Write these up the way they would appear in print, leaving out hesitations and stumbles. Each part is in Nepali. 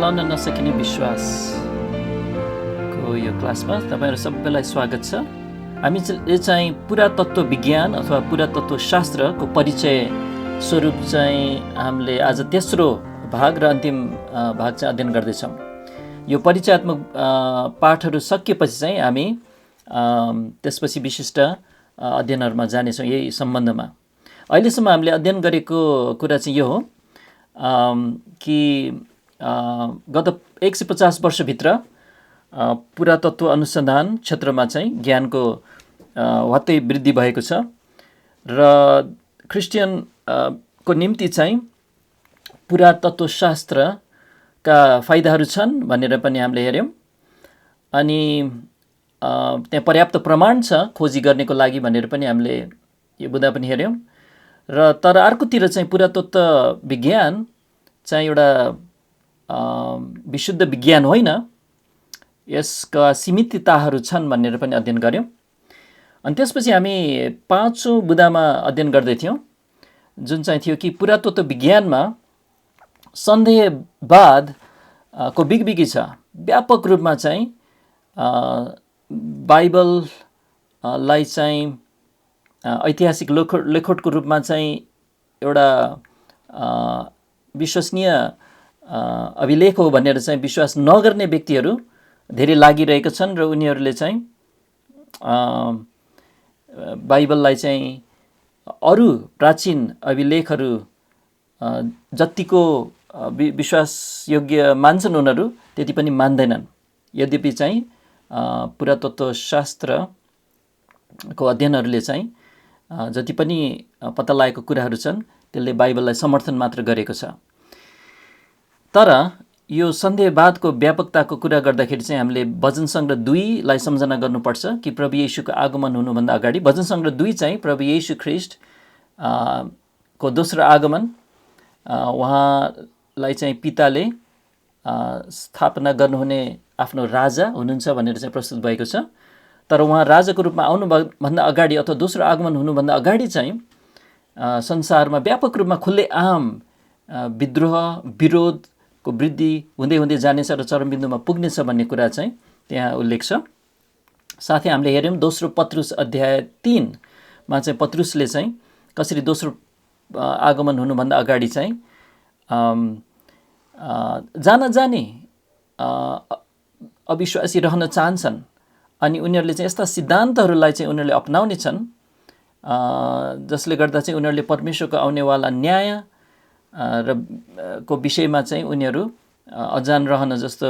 चलाउन नसकिने विश्वासको यो क्लासमा तपाईहरु सबैलाई स्वागत छ। हामीले चाहिँ पुरातत्व विज्ञान अथवा पुरातत्व शास्त्रको परिचय स्वरूप चाहिँ हामीले आज तेस्रो भाग र अन्तिम भाग चाहिँ अध्ययन गर्दैछौँ। यो परिचयात्मक पाठहरू सकिएपछि चाहिँ हामी त्यसपछि विशिष्ट अध्ययनहरूमा जानेछौँ। यही सम्बन्धमा अहिलेसम्म हामीले अध्ययन गरेको कुरा चाहिँ यो हो कि गत 150 वर्षभित्र पुरातत्व अनुसन्धान क्षेत्रमा चाहिँ ज्ञानको वात्तै वृद्धि भएको छ र क्रिस्चियन को निम्ति चाहिँ पुरातत्व शास्त्रका फाइदाहरू छन् भनेर पनि हामीले हेर्यौं। अनि त्यहाँ पर्याप्त प्रमाण छ खोजी गर्नेको लागि भनेर पनि हामीले यो बुँदा पनि हेर्यौं। र तर अर्कोतिर चाहिँ पुरातत्व विज्ञान चाहिँ एउटा विशुद्ध विज्ञान होइन, यसका सीमितताहरू छन् भनेर पनि अध्ययन गर्यौं। अनि त्यसपछि हामी पाँचौं बुँदामा अध्ययन गर्दै थियौं, जुन चाहिँ थियो कि पुरातत्व विज्ञानमा सन्देहवाद को बिगबिगी छ। व्यापक रूपमा चाहिँ बाइबललाई चाहिँ ऐतिहासिक लेखोटको रूपमा चाहिँ एउटा विश्वसनीय अभिलेख हो भनेर चाहिँ विश्वास नगर्ने व्यक्तिहरू धेरै लागिरहेका छन् र उनीहरूले चाहिँ बाइबललाई चाहिँ अरू प्राचीन अभिलेखहरू जतिको विश्वासयोग्य मान्छन् उनीहरू त्यति पनि मान्दैनन्। यद्यपि चाहिँ पुरातत्व शास्त्रको अध्ययनहरूले चाहिँ जति पनि पत्ता लागेको कुराहरू छन् त्यसले बाइबललाई समर्थन मात्र गरेको छ। तर यो सन्देहवादको व्यापकताको कुरा गर्दाखेरि चाहिँ हामीले वचन सङ्ग्रह 2 लाई सम्झना गर्नुपर्छ कि प्रभु येशूको आगमन हुनुभन्दा अगाडि वचन सङ्ग्रह 2 चाहिँ प्रभु येशू ख्रीष्ट को दोस्रो आगमन, उहाँलाई चाहिँ पिताले स्थापना गर्नुहुने आफ्नो राजा हुनुहुन्छ भनेर चाहिँ प्रस्तुत भएको छ। तर उहाँ राजाको रूपमा आउनुभन्दा अगाडि अथवा दोस्रो आगमन हुनुभन्दा अगाडि चाहिँ संसारमा व्यापक रूपमा खुल्लेआम विद्रोह विरोधको वृद्धि हुँदै हुँदै जानेछ र चरमबिन्दुमा पुग्नेछ भन्ने कुरा चाहिँ त्यहाँ उल्लेख छ। साथै हामीले हेर्यौं दोस्रो पत्रुस अध्याय 3 मा चाहिँ पत्रुसले चाहिँ कसरी दोस्रो आगमन हुनुभन्दा अगाडि चाहिँ जाने अविश्वासी रहन चाहन्छन् अनि उनीहरूले चाहिँ यस्ता सिद्धान्तहरूलाई चाहिँ उनीहरूले अपनाउने छन् जसले गर्दा चाहिँ उनीहरूले परमेश्वरको आउनेवाला न्याय र को विषयमा चाहिँ उनीहरू अजान रहन, जस्तो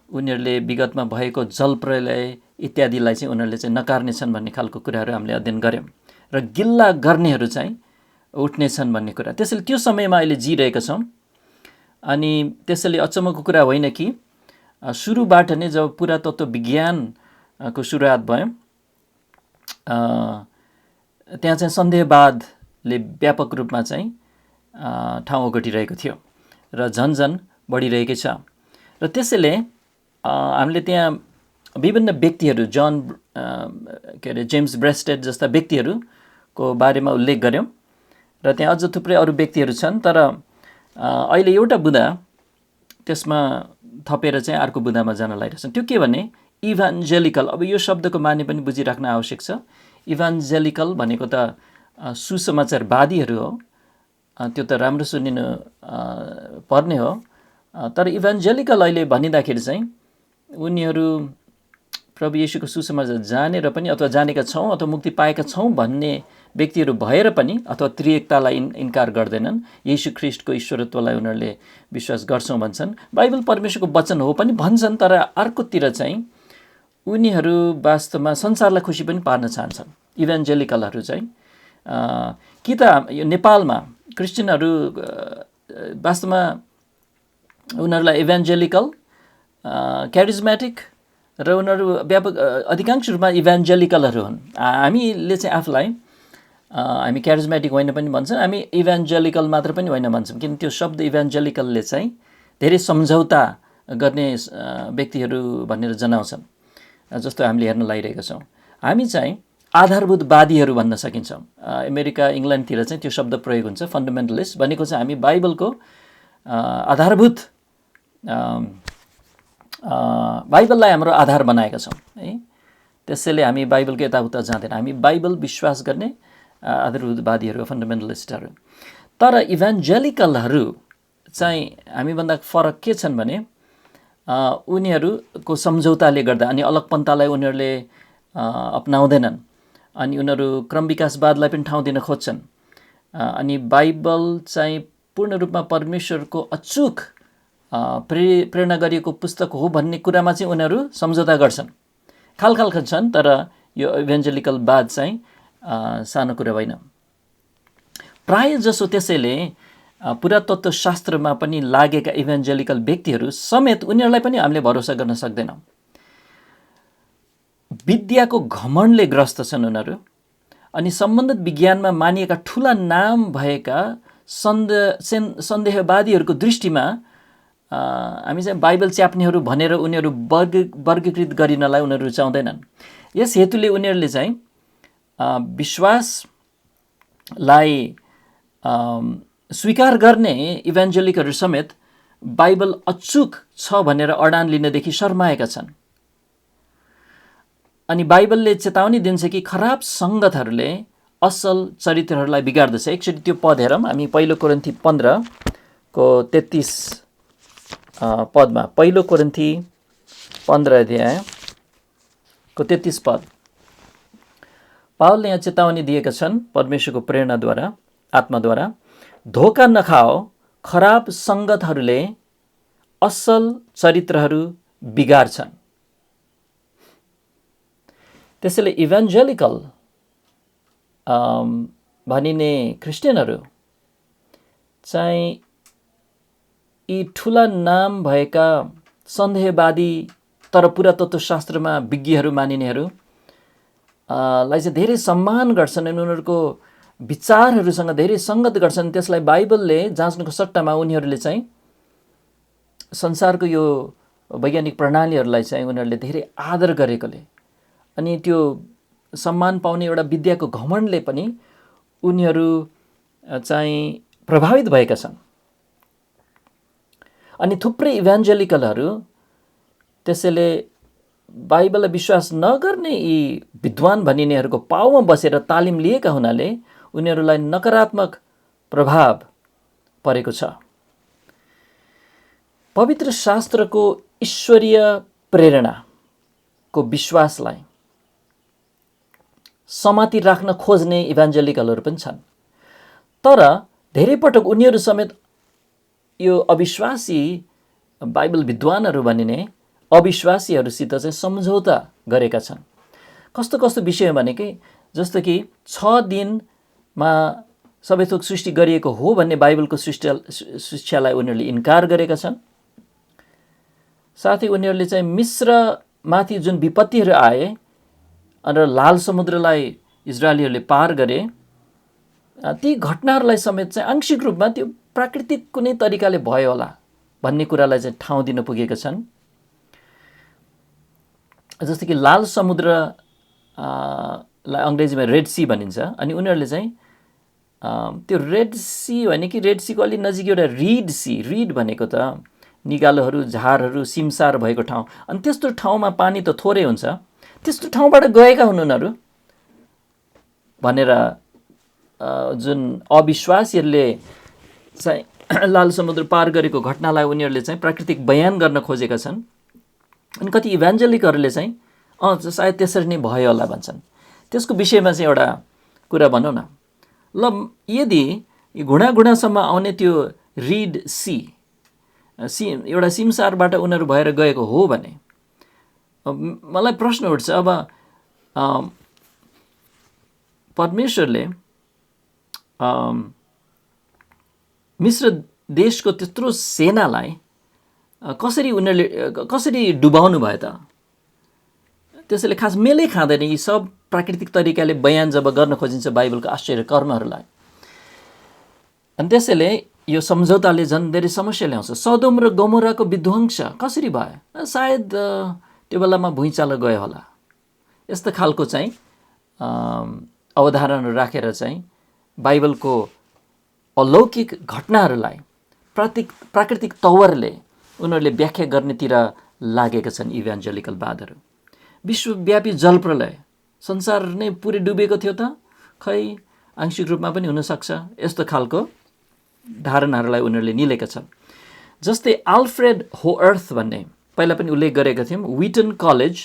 उनीहरूले विगतमा भएको जलप्रलय इत्यादिलाई चाहिँ उनीहरूले चाहिँ नकार्ने छन् भन्ने खालको कुराहरू हामीले अध्ययन गर्यौं। र गिल्ला गर्नेहरू चाहिँ उठ्नेछन् भन्ने कुरा, त्यसैले त्यो समयमा अहिले जिरहेका छौँ। अनि त्यसैले अचम्मको कुरा होइन कि सुरुबाट नै जब पुरातत्व विज्ञानको सुरुवात भयो त्यहाँ चाहिँ सन्देहवादले व्यापक रूपमा चाहिँ ठाउँ ओगटिरहेको थियो र झन्झन बढिरहेकै छ। र त्यसैले हामीले त्यहाँ विभिन्न व्यक्तिहरू जेम्स ब्रेस्टेड जस्ता व्यक्तिहरूको बारेमा उल्लेख गर्यौं र त्यहाँ अझ थुप्रै अरू व्यक्तिहरू छन्। तर अहिले एउटा बुँदा त्यसमा थपेर चाहिँ अर्को बुँदामा जान लागिरहेछन्। त्यो के भने इभान्जेलिकल। अब यो शब्दको माने पनि बुझिराख्न आवश्यक छ। इभान्जेलिकल भनेको त सुसमाचारवादीहरू हो, त्यो त राम्रो सुनिनु पर्ने हो। तर इभान्जेलिकल अहिले भनिँदाखेरि चाहिँ उनीहरू प्रभु येशूको सुसमाचार जानेर पनि अथवा जानेका छौँ अथवा मुक्ति पाएका छौँ भन्ने व्यक्तिहरू भएर पनि अथवा त्रिएकतालाई इन्कार गर्दैनन्, येशू ख्रीष्टको ईश्वरत्वलाई उनीहरूले विश्वास गर्छौँ भन्छन्, बाइबल परमेश्वरको वचन हो पनि भन्छन्। तर अर्कोतिर चाहिँ उनीहरू वास्तवमा संसारलाई खुसी पनि पार्न चाहन्छन्। इभान्जेलिकलहरू चाहिँ कि त यो नेपालमा क्रिस्चियनहरू वास्तवमा उनीहरूलाई इभान्जेलिकल क्यारिजमेटिक र उनीहरू व्यापक अधिकांश रूपमा इभान्जेलिकलहरू हुन्। हामीले चाहिँ आफूलाई हामी क्यारिजमेटिक होइन पनि भन्छौँ, हामी इभान्जेलिकल मात्र पनि होइन भन्छौँ, किन त्यो शब्द इभान्जेलिकलले चाहिँ धेरै सम्झौता गर्ने व्यक्तिहरू भनेर जनाउँछन्, जस्तो हामीले हेर्न लागिरहेका छौँ। हामी चाहिँ आधारभूतवादीहरू भन्न सकिन्छ। अमेरिका इङ्ल्यान्डतिर चाहिँ त्यो शब्द प्रयोग हुन्छ, फन्डामेन्टलिस्ट भनेको चाहिँ हामी बाइबलको आधारभूत बाइबललाई हाम्रो आधार बनाएका छौँ है। त्यसैले हामी बाइबलको यताउता जाँदैन, हामी बाइबल विश्वास गर्ने आधारवादीहरू, फन्डामेन्टलिस्टहरू। तर इभान्जेलिकलहरू चाहिँ हामीभन्दा फरक के छन् भने उनीहरूको सम्झौताले गर्दा अनि अलगपन्थालाई उनीहरूले अपनाउँदैनन्, अनि उनीहरू क्रम विकासवादलाई पनि ठाउँ दिन खोज्छन्, अनि बाइबल चाहिँ पूर्ण रूपमा परमेश्वरको अचूक प्रेरणा गरिएको पुस्तक हो भन्ने कुरामा चाहिँ उनीहरू सम्झौता गर्छन्। खालखाल छन्, तर यो इभान्जेलिकलवाद चाहिँ सानो कुरा होइन। प्राय जसो त्यसैले पुरातत्व शास्त्रमा पनि लागेका इभान्जेलिकल व्यक्तिहरू समेत उनीहरूलाई पनि हामीले भरोसा गर्न सक्दैनौँ। विद्याको घमण्डले ग्रस्त छन् उनीहरू, अनि सम्बन्धित विज्ञानमा मानिएका ठुला नाम भएका सन्देहवादीहरूको दृष्टिमा हामी चाहिँ बाइबल च्याप्नेहरू भनेर उनीहरू वर्गीकृत गरिनलाई उनीहरू रुचाउँदैनन्। यस हेतुले उनीहरूले चाहिँ विश्वासलाई स्वीकार गर्ने इभान्जेलिकहरू समेत बाइबल अचूक छ भनेर अडान लिनदेखि शर्माएका छन्। अनि बाइबलले चेतावनी दिन्छ कि खराब सङ्गतहरूले असल चरित्रहरूलाई बिगार्दछ। एकचोटि त्यो पद हेरौँ हामी, 1 कोरिन्थी 15 को 33 पदमा। 1 कोरिन्थी 15 अध्याय को 33 पद। पावलले यहाँ चेतावनी दिएका छन् परमेश्वरको प्रेरणाद्वारा, आत्माद्वारा, धोका नखाओ, खराब सङ्गतहरूले असल चरित्रहरू बिगार्छन्। त्यसैले इभान्जेलिकल भनिने क्रिस्चियनहरू चाहिँ यी ठुला नाम भएका सन्देहवादी तर पुरातत्व शास्त्रमा विज्ञहरू मानिनेहरू लाई चाहिँ धेरै सम्मान गर्छन् अनि उनीहरूको विचारहरूसँग धेरै सङ्गत गर्छन्। त्यसलाई बाइबलले जाँच्नुको सट्टामा उनीहरूले चाहिँ संसारको यो वैज्ञानिक प्रणालीहरूलाई चाहिँ उनीहरूले धेरै आदर गरेकोले अनि त्यो सम्मान पाउने एउटा विद्याको घमण्डले पनि उनीहरू चाहिँ प्रभावित भएका छन्। अनि थुप्रै इभान्जेलिकलहरू त्यसैले बाइबललाई विश्वास नगर्ने यी विद्वान भनिनेहरूको पाउमा बसेर तालिम लिएका हुनाले उनीहरूलाई नकारात्मक प्रभाव परेको छ। पवित्र शास्त्रको ईश्वरीय प्रेरणाको विश्वासलाई समाति राख्न खोज्ने इभान्जेलिकलहरू पनि छन्, तर धेरै पटक उनीहरू समेत यो अविश्वासी बाइबल विद्वानहरू भनिने अविश्वासीहरूसित चाहिँ सम्झौता गरेका छन्। कस्तो कस्तो विषय भने कि जस्तो कि 6 दिनमा सबै थोक सृष्टि गरिएको हो भन्ने बाइबलको शिक्षालाई उनीहरूले इन्कार गरेका छन्। साथै उनीहरूले चाहिँ मिस्रमाथि जुन विपत्तिहरू आए र लाल समुद्रलाई इजरायलीहरूले पार गरे, ती घटनाहरूलाई समेत चाहिँ आंशिक रूपमा त्यो प्राकृतिक कुनै तरिकाले भयो होला भन्ने कुरालाई चाहिँ ठाउँ दिन पुगेका छन्। जस्तो कि लाल समुद्रलाई अङ्ग्रेजीमा रेड सी भनिन्छ, अनि उनीहरूले चाहिँ त्यो रेड सी भने कि रेड सीको अलि नजिक एउटा रिड सी, रिड भनेको त निगालोहरू, झारहरू, सिमसार भएको ठाउँ, अनि त्यस्तो ठाउँमा पानी त थोरै हुन्छ, त्यस्तो ठाउँबाट गएका हुन् उनीहरू भनेर जुन अविश्वासीहरूले चाहिँ लाल समुद्र पार गरेको घटनालाई उनीहरूले चाहिँ प्राकृतिक बयान गर्न खोजेका छन्। अनि कति इभान्जेलिकहरूले चाहिँ सायद त्यसरी नै भयो होला भन्छन्। त्यसको विषयमा चाहिँ एउटा कुरा भनौँ न। ल, यदि घुँडासम्म आउने त्यो रिड सी एउटा सिमसारबाट उनीहरू भएर गएको हो भने मलाई प्रश्न उठ्छ, अब परमेश्वरले मिस्र देशको त्यत्रो सेनालाई कसरी डुबाउनु भयो त? त्यसैले खास मेलै खाँदैन यी सब प्राकृतिक तरिकाले बयान जब गर्न खोजिन्छ बाइबलको आश्चर्य कर्महरूलाई। अनि त्यसैले यो सम्झौताले झन् धेरै समस्या ल्याउँछ। सदोम र गमोराको विध्वंस कसरी भयो? सायद त्यो बेलामा भुइँचालो गयो होला। यस्तो खालको चाहिँ अवधारणा राखेर चाहिँ बाइबलको अलौकिक घटनाहरूलाई प्राकृतिक तवरले उनीहरूले व्याख्या गर्नेतिर लागेका छन्। इभान्जेलिकलवादहरू विश्वव्यापी जलप्रलय, संसार नै पुरै डुबेको थियो त, खै आंशिक रूपमा पनि हुनसक्छ, यस्तो खालको धारणाहरूलाई उनीहरूले निलेका छन्। जस्तै आल्फ्रेड होअर्थ भन्ने पहिला पनि उल्लेख गरेका थियौँ, विटन कलेज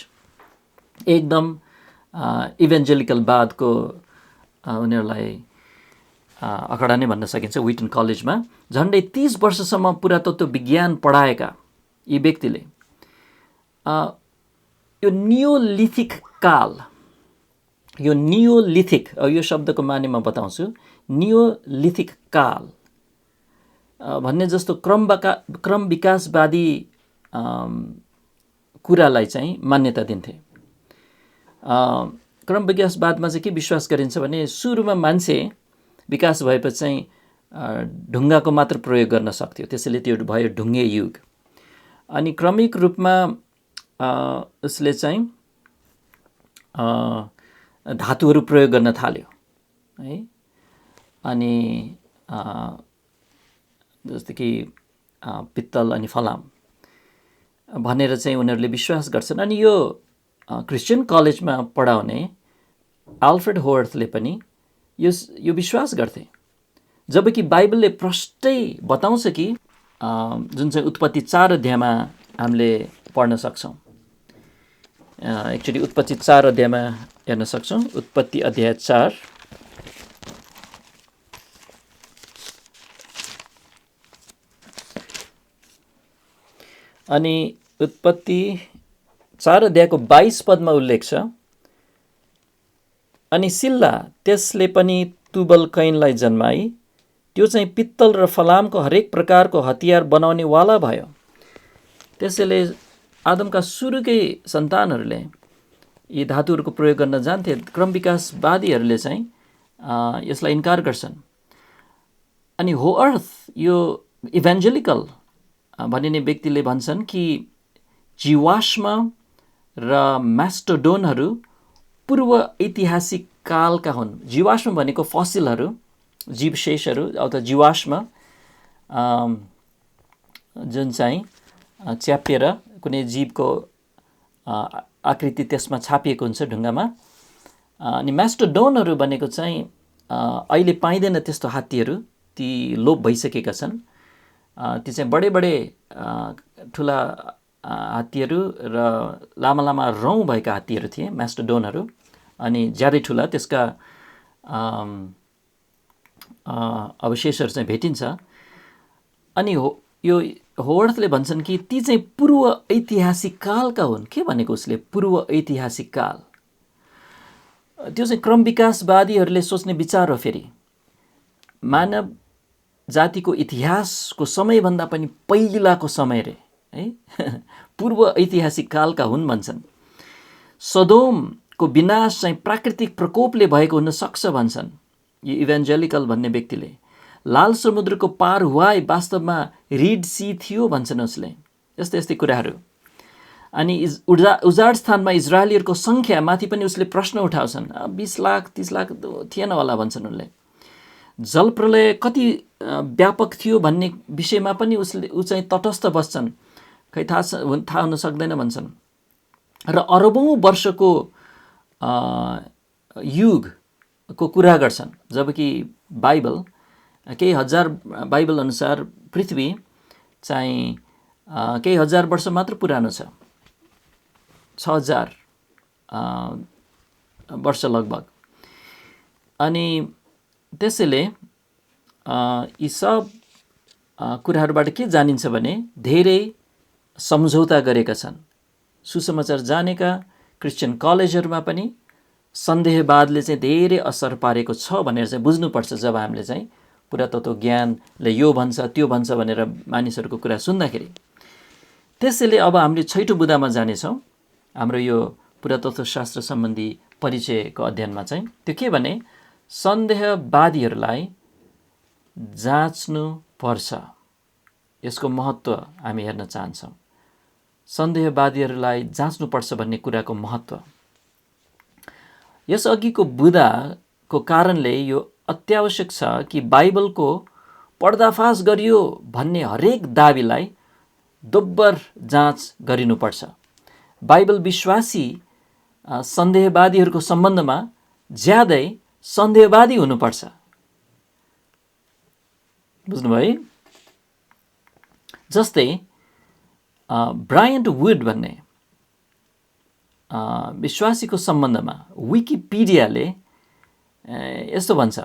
एकदम इभान्जेलिकलवादको उनीहरूलाई अखडा नै भन्न सकिन्छ। विटन कलेजमा झन्डै 30 वर्षसम्म पुरातत्व विज्ञान पढाएका यी व्यक्तिले यो नियोलिथिक काल, यो नियोलिथिक, यो शब्दको माने म बताउँछु, नियोलिथिक काल भन्ने जस्तो क्रम विकासवादी कुरालाई चाहिँ मान्यता दिन्थे। क्रम विकासवादमा चाहिँ के विश्वास गरिन्छ भने सुरुमा मान्छे विकास भएपछि चाहिँ ढुङ्गाको मात्र प्रयोग गर्न सक्थ्यो, त्यसैले त्यो भयो ढुङ्गे युग। अनि क्रमिक रूपमा उसले चाहिँ धातुहरू प्रयोग गर्न थाल्यो है। अनि जस्तो कि पित्तल अनि फलाम भनेर चाहिँ उनीहरूले विश्वास गर्छन्। अनि यो क्रिस्चियन कलेजमा पढाउने आल्फ्रेड होअर्थले पनि यो विश्वास गर्थे, जबकि बाइबलले प्रष्टै बताउँछ कि जुन चाहिँ उत्पत्ति 4 अध्यायमा हामीले पढ्न सक्छौँ। एक्चुअली उत्पत्ति 4 अध्यायमा हेर्न सक्छौँ। उत्पत्ति अध्याय 4 अनि उत्पत्ति 4 अध्यायको 22 पदमा उल्लेख छ, अनि सिल्ला त्यसले पनि तुबल कैनलाई जन्माई, त्यो चाहिँ पित्तल र फलामको हरेक प्रकारको हतियार बनाउने वाला भयो। त्यसैले आदमका सुरुकै सन्तानहरूले यी धातुहरूको प्रयोग गर्न जान्थे। क्रम विकासवादीहरूले चाहिँ यसलाई इन्कार गर्छन्। अनि होअर्थ यो इभान्जेलिकल भनिने व्यक्तिले भन्छन् कि जीवाश्म र मास्टोडोनहरू पूर्व ऐतिहासिक कालका हुन्। जीवाश्म भनेको फसिलहरू, जीवशेषहरू अथवा जीवाश्म जुन चाहिँ च्यापिएर कुनै जीवको आकृति त्यसमा छापिएको हुन्छ ढुङ्गामा। अनि मास्टोडोनहरू भनेको चाहिँ अहिले पाइँदैन त्यस्तो हात्तीहरू, ती लोप भइसकेका छन्। ती चाहिँ बडे ठुला हात्तीहरू र लामा लामा रौँ भएका हात्तीहरू थिए मास्टोडोनहरू, अनि ज्यादै ठुला, त्यसका अवशेषहरू चाहिँ भेटिन्छ। अनि यो होअर्थले भन्छन् कि ती चाहिँ पूर्व ऐतिहासिक कालका हुन्। के भनेको उसले पूर्व ऐतिहासिक काल? त्यो चाहिँ क्रम विकासवादीहरूले सोच्ने विचार हो। फेरि मानव जातिको इतिहासको समयभन्दा पनि पहिलाको समय रे है, पूर्व ऐतिहासिक कालका हुन् भन्छन्। सदोमको विनाश चाहिँ प्राकृतिक प्रकोपले भएको हुन सक्छ भन्छन् यो इभान्जेलिकल भन्ने व्यक्तिले। लाल समुद्रको पार हुवाई वास्तवमा रिड सी थियो भन्छन् उसले। यस्तै कुराहरू। अनि उजाड स्थानमा इजरायलीहरूको सङ्ख्या माथि पनि उसले प्रश्न उठाउँछन्। 20 लाख 30 लाख थिएन होला भन्छन् उनले। जलप्रलय कति व्यापक थियो भन्ने विषयमा पनि ऊ चाहिँ तटस्थ बस्छन्, खै थाहा हुन सक्दैन भन्छन्। र अरबौँ वर्षको युगको कुरा गर्छन्, जबकि बाइबल केही हजार, बाइबल अनुसार पृथ्वी चाहिँ केही हजार वर्ष मात्र पुरानो छ, 6000 वर्ष लगभग। अनि त्यसैले यी सब कुराहरूबाट के जानिन्छ भने धेरै सम्झौता गरेका छन्। सुसमाचार जानेका क्रिस्चियन कलेजहरूमा पनि सन्देहवादले चाहिँ धेरै असर पारेको छ भनेर चाहिँ बुझ्नुपर्छ। जब हामीले चाहिँ पुरातत्व ज्ञानले यो भन्छ त्यो भन्छ भनेर मानिसहरूको कुरा सुन्दाखेरि। त्यसैले अब हामीले छैटौँ बुँदामा जानेछौँ हाम्रो यो पुरातत्व शास्त्र सम्बन्धी परिचयको अध्ययनमा चाहिँ। त्यो के भने सन्देहवादीहरूलाई जाँच्नु पर्छ। यसको महत्त्व हामी हेर्न चाहन्छौँ। सन्देहवादीहरूलाई जाँच्नुपर्छ भन्ने कुराको महत्त्व। यसअघिको बुँदाको कारणले यो अत्यावश्यक छ कि बाइबलको पर्दाफास गरियो भन्ने हरेक दाबीलाई दोब्बर जाँच गरिनुपर्छ। बाइबल विश्वासी सन्देहवादीहरूको सम्बन्धमा ज्यादै सन्देहवादी हुनुपर्छ। बुझ्नुभयो? जस्तै ब्रायन्ट वुड भन्ने विश्वासीको सम्बन्धमा विकिपिडियाले यस्तो भन्छ,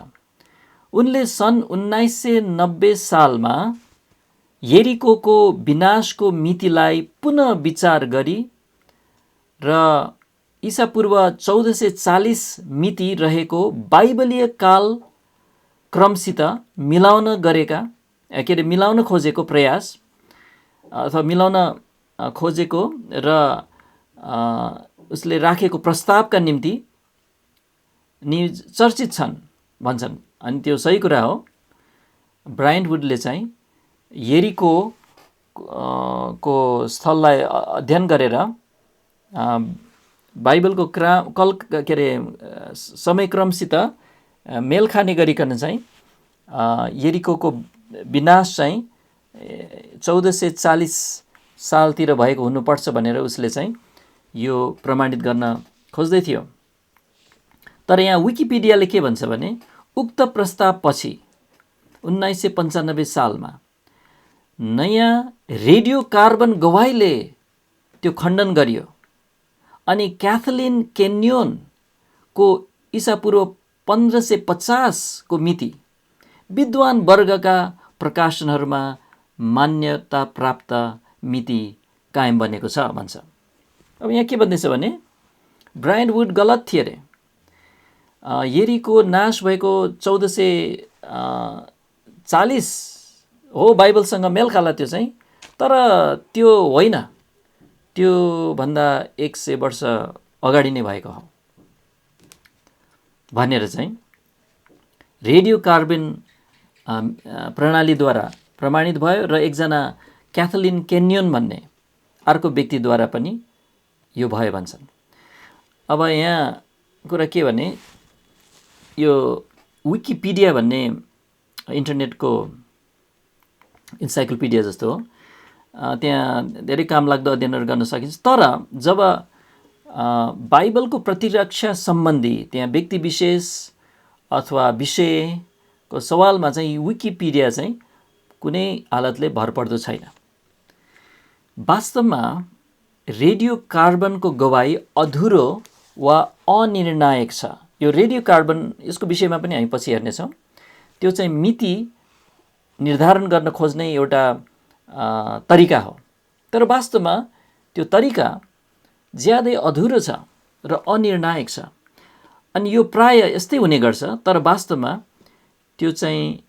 उनले सन् 1990 सालमा येरिकोको विनाशको मितिलाई पुनः विचार गरी र ईसापूर्व 1440 मिति रहेको बाइबलीय काल क्रमसित मिलाउन खोजेको प्रयास अथवा मिलाउन खोजेको र उसले राखेको प्रस्तावका निम्ति चर्चित छन् भन्छन्। अनि त्यो सही कुरा हो। ब्रायन्ट वुडले चाहिँ येरिको को स्थललाई अध्ययन गरेर बाइबलको समयक्रमसित मेल खाने गरिकन चाहिँ येरिकोको विनाश चाहिँ 1440 सालतिर भएको हुनुपर्छ भनेर उसले चाहिँ यो प्रमाणित गर्न खोज्दै थियो। तर यहाँ विकिपिडियाले के भन्छ भने उक्त प्रस्तावपछि 1995 सालमा नयाँ रेडियो कार्बन गवाहीले त्यो खण्डन गरियो अनि क्याथलिन केन्योनको ईसापूर्व 1550 को मिति विद्वान वर्गका प्रकाशनहरूमा मान्यता प्राप्त मिति कायम बनेको छ भन्छ। अब यहाँ के भन्दैछ भने ब्रायन्ट वुड गलत थिए अरे। येरिको नाश भएको 1440 हो, बाइबलसँग मेल खाला त्यो चाहिँ, तर त्यो होइन, त्यो भन्दा 100 वर्ष अगाडि नै भएको हो भनेर चाहिँ रेडियो कार्बन प्रणालीद्वारा प्रमाणित भयो र एकजना क्याथलिन केन्योन भन्ने अर्को व्यक्तिद्वारा पनि यो भयो भन्छन्। अब यहाँ कुरा के भने यो विकिपिडिया भन्ने इन्टरनेटको इन्साइक्लोपिडिया जस्तो हो, त्यहाँ धेरै काम लाग्दो अध्ययनहरू गर्न सकिन्छ। तर जब बाइबलको प्रतिरक्षा सम्बन्धी त्यहाँ व्यक्ति विशेष अथवा विषयको सवालमा चाहिँ विकिपिडिया चाहिँ कुनै हालतले भरपर्दो छैन। वास्तवमा रेडियो कार्बनको गवाही अधुरो वा अनिर्णायक छ। यो रेडियो कार्बन, यसको विषयमा पनि हामी पछि हेर्नेछौँ। त्यो चाहिँ मिति निर्धारण गर्न खोज्ने एउटा तरिका हो, तर वास्तवमा त्यो तरिका ज्यादै अधुरो छ र अनिर्णायक छ। अनि यो प्राय यस्तै हुने गर्छ, तर वास्तवमा त्यो चाहिँ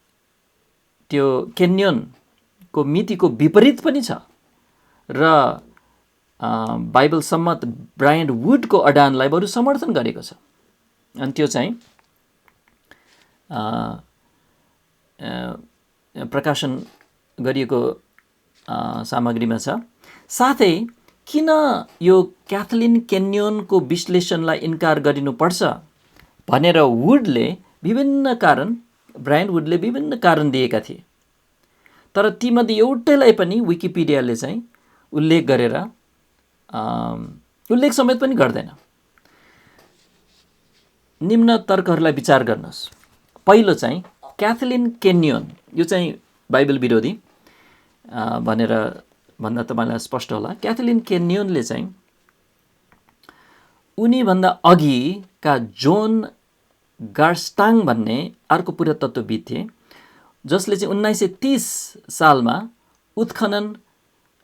त्यो केन्योनको मितिको विपरीत पनि छ र बाइबल सम्मत ब्रायन्ट वुडको अडानलाई बरु समर्थन गरेको छ। अनि त्यो चाहिँ प्रकाशन गरिएको सामग्रीमा छ। साथै किन यो क्याथलिन केन्योनको विश्लेषणलाई इन्कार गरिनुपर्छ भनेर ब्रायन्ट वुडले विभिन्न कारण दिएका थिए, तर तीमध्ये एउटैलाई पनि विकिपिडियाले चाहिँ उल्लेख गरेर उल्लेख समेत पनि गर्दैन। निम्न तर्कहरूलाई विचार गर्नुहोस्। पहिलो चाहिँ क्याथलिन केन्योन, यो चाहिँ बाइबल विरोधी भनेर भन्दा तपाईँलाई स्पष्ट होला। क्याथलिन केन्योनले चाहिँ उनीभन्दा अघिका जोन गार्स्टाङ भन्ने अर्को पुरातत्त्वविद थिए, जसले चाहिँ 1930 सालमा उत्खनन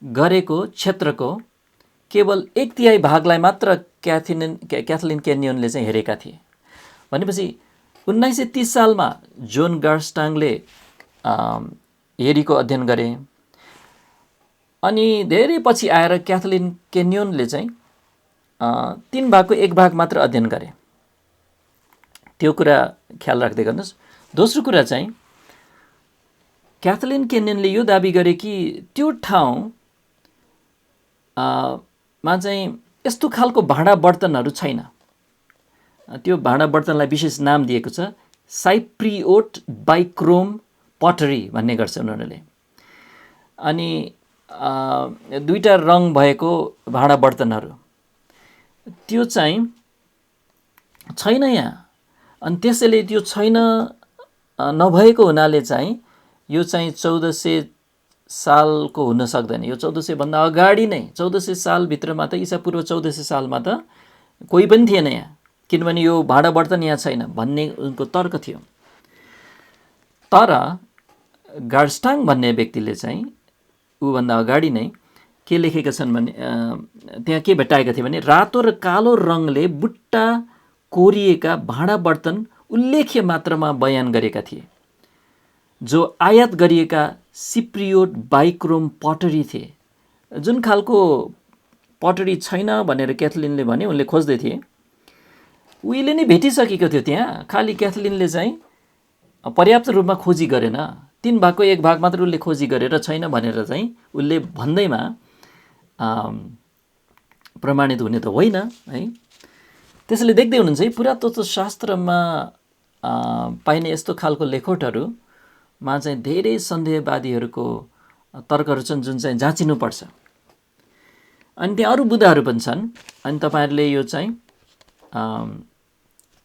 गरेको क्षेत्रको केवल 1/3 भागलाई मात्र क्याथलिन केन्योनले चाहिँ हेरेका थिए। भनेपछि 1930 सालमा जोन गार्स्टाङले येरिको अध्ययन गरे, अनि धेरै पछि आएर क्याथलिन केन्योनले चाहिँ 3 भागको 1 भाग मात्र अध्ययन गरे। त्यो कुरा ख्याल राख्दै गर्नुहोस्। दोस्रो कुरा चाहिँ क्याथलिन केन्योनले यो दाबी गरे कि त्यो ठाउँमा चाहिँ यस्तो खालको भाँडा बर्तनहरू छैन। त्यो भाँडा बर्तनलाई विशेष नाम दिएको छ साइप्रियोट बाइक्रोम पटरी भन्ने गर्छ उनीहरूले। अनि दुईटा रङ भएको भाँडा बर्तनहरू त्यो चाहिँ छैन यहाँ। अनि त्यसैले त्यो छैन नभएको हुनाले चाहिँ यो चाहिँ 1400 सालको हुन सक्दैन। यो 1400 भन्दा अगाडि नै 1400 सालभित्रमा त ईसापूर्व 1400 सालमा त कोही पनि थिएन यहाँ, किनभने यो भाँडा बर्तन यहाँ छैन भन्ने उनको तर्क थियो। तर गार्डस्टाङ भन्ने व्यक्तिले चाहिँ ऊभन्दा अगाडि नै के लेखेका छन् भने त्यहाँ के भेट्टाएका थिए भने रातो र कालो रङले बुट्टा कोरिएका भाँडा बर्तन उल्लेख्य मात्रामा बयान गरेका थिए, जो आयात गरिएका सिप्रियोट बाइक्रोम पटरी थिए। जुन खालको पटरी छैन भनेर क्याथलिनले भने उनले खोज्दै थिए, उहिले नै भेटिसकेको थियो त्यहाँ। खालि क्याथलिनले चाहिँ पर्याप्त रूपमा खोजी गरेन, 3 भागको 1 भाग मात्र उसले खोजी गरेर छैन भनेर चाहिँ उसले भन्दैमा प्रमाणित हुने त होइन है। त्यसैले देख्दै हुनुहुन्छ है, पुरातत्त्व शास्त्रमा पाइने यस्तो खालको लेखोटहरूमा चाहिँ धेरै सन्देहवादीहरूको तर्कहरू छन् जुन चाहिँ जाँचिनुपर्छ। अनि त्यहाँ अरू बुदाहरू पनि छन्। अनि तपाईँहरूले यो चाहिँ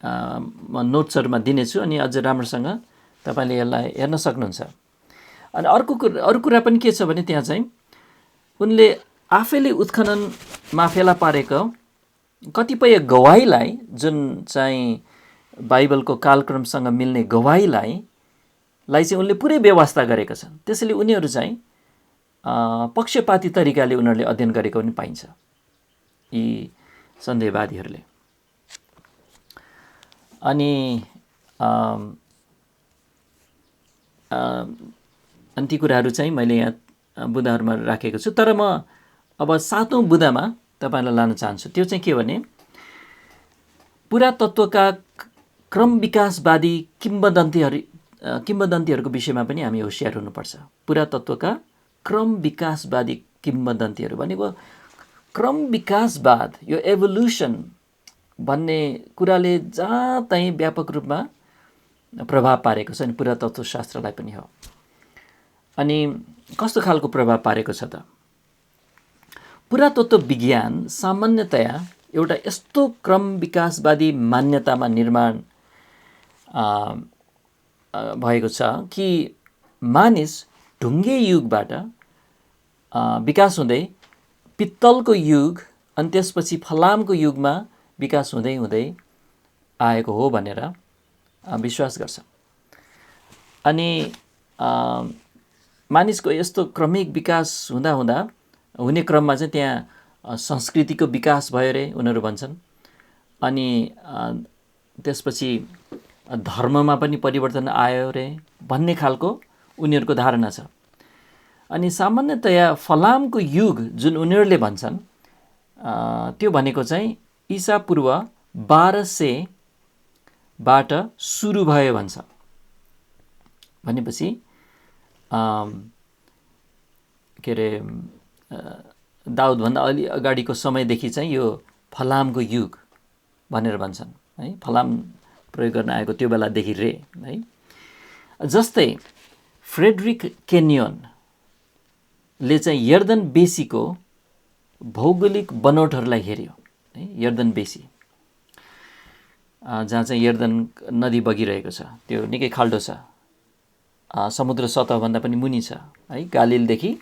म नोट्सहरूमा दिनेछु, अनि अझ राम्रोसँग तपाईँले यसलाई हेर्न सक्नुहुन्छ। अनि अरू कुरा पनि के छ भने त्यहाँ चाहिँ उनले आफैले उत्खननमा फेला पारेको कतिपय गवाहीलाई, जुन चाहिँ बाइबलको कालक्रमसँग मिल्ने गवाहीलाई चाहिँ उनले पुरै व्यवस्था गरेका छन्। त्यसैले उनीहरू चाहिँ पक्षपाती तरिकाले उनीहरूले अध्ययन गरेको पनि पाइन्छ यी सन्देहवादीहरूले। अनि ती कुराहरू चाहिँ मैले यहाँ बुदाहरूमा राखेको छु। तर म अब 7औं बुदामा तपाईँलाई लान चाहन्छु। त्यो चाहिँ के भने पुरातत्त्वका क्रम विकासवादी किम्वदन्तीहरूको विषयमा पनि हामी होसियार हुनुपर्छ। पुरातत्त्वका क्रम विकासवादी किम्वदन्तीहरू भनेको क्रम विकासवाद, यो एभोल्युसन भन्ने कुराले जहाँ तहीँ व्यापक रूपमा प्रभाव पारेको छ, अनि पुरातत्त्व शास्त्रलाई पनि हो। अनि कस्तो खालको प्रभाव पारेको छ त? पुरातत्त्व विज्ञान सामान्यतया एउटा यस्तो क्रम विकासवादी मान्यतामा निर्माण भएको छ कि मानिस ढुङ्गे युगबाट विकास हुँदै पित्तलको युग अनि त्यसपछि फलामको युगमा विकास हुँदै हुँदै आएको हो भनेर विश्वास गर्छ। अनि मानिसको यस्तो क्रमिक विकास हुँदा हुने क्रममा चाहिँ त्यहाँ संस्कृतिको विकास भयो रे उनीहरू भन्छन्। अनि त्यसपछि धर्ममा पनि परिवर्तन आयो रे भन्ने खालको उनीहरूको धारणा छ। अनि सामान्यतया फलामको युग जुन उनीहरूले भन्छन् त्यो भनेको चाहिँ ईसापूर्व 1200बाट सुरु भयो भन्छ। भनेपछि के अरे दाउदभन्दा अलि अगाडिको समयदेखि चाहिँ यो फलामको युग भनेर भन्छन् है। फलाम प्रयोग गर्न आएको त्यो बेलादेखि रे है। जस्तै फ्रेडरिक केनियनले चाहिँ यर्दन बेसीको भौगोलिक बनोटहरूलाई हेऱ्यो है। यर्दन बेसी जहाँ चाहिँ यर्दन नदी बगिरहेको छ, त्यो निकै खाल्डो छ, समुद्र सतहभन्दा पनि मुनि छ है। गालिलदेखि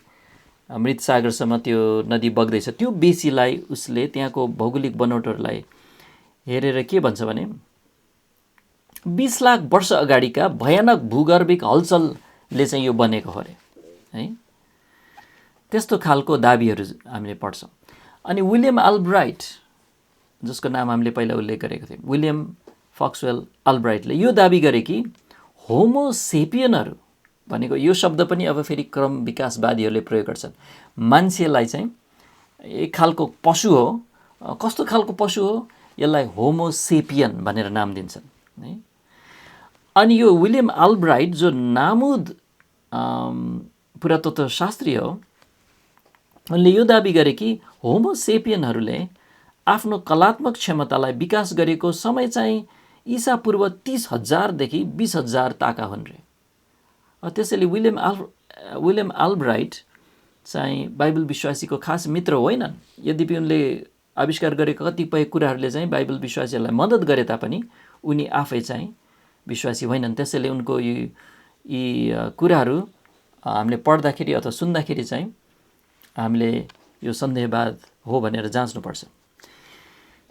मृतसागरसम्म त्यो नदी बग्दैछ। त्यो बेसीलाई उसले त्यहाँको भौगोलिक बनोटहरूलाई हेरेर के भन्छ भने 20 लाख वर्ष अगाडिका भयानक भूगर्भिक हलचलले चाहिँ यो बनेको हो अरे है। त्यस्तो खालको दाबीहरू हामीले पढ्छौँ। अनि विलियम अल्ब्राइट, जसको नाम हामीले पहिला उल्लेख गरेको थियौँ, विलियम फक्सवेल अल्ब्राइटले यो दाबी गरे कि होमोसेपियनहरू भनेको यो शब्द पनि अब फेरि क्रम विकासवादीहरूले प्रयोग गर्छन्। मान्छेलाई चाहिँ एक खालको पशु हो। कस्तो खालको पशु हो? यसलाई होमोसेपियन भनेर नाम दिन्छन् है। अनि यो विलियम अल्ब्राइट जो नामुद पुरातत्त्व शास्त्री हो, उनले यो दाबी गरे कि होमोसेपियनहरूले आफ्नो कलात्मक क्षमतालाई विकास गरेको समय चाहिँ ईसापूर्व 30,000देखि 20,000 ताका हुन् रे। त्यसैले विलियम अल्ब्राइट चाहिँ बाइबल विश्वासीको खास मित्र होइनन्। यद्यपि उनले आविष्कार गरेका कतिपय कुराहरूले चाहिँ बाइबल विश्वासीहरूलाई मद्दत गरे तापनि उनी आफै चाहिँ विश्वासी होइनन्। त्यसैले उनको यी कुराहरू हामीले पढ्दाखेरि अथवा सुन्दाखेरि चाहिँ हामीले यो सन्देहवाद हो भनेर जाँच्नुपर्छ।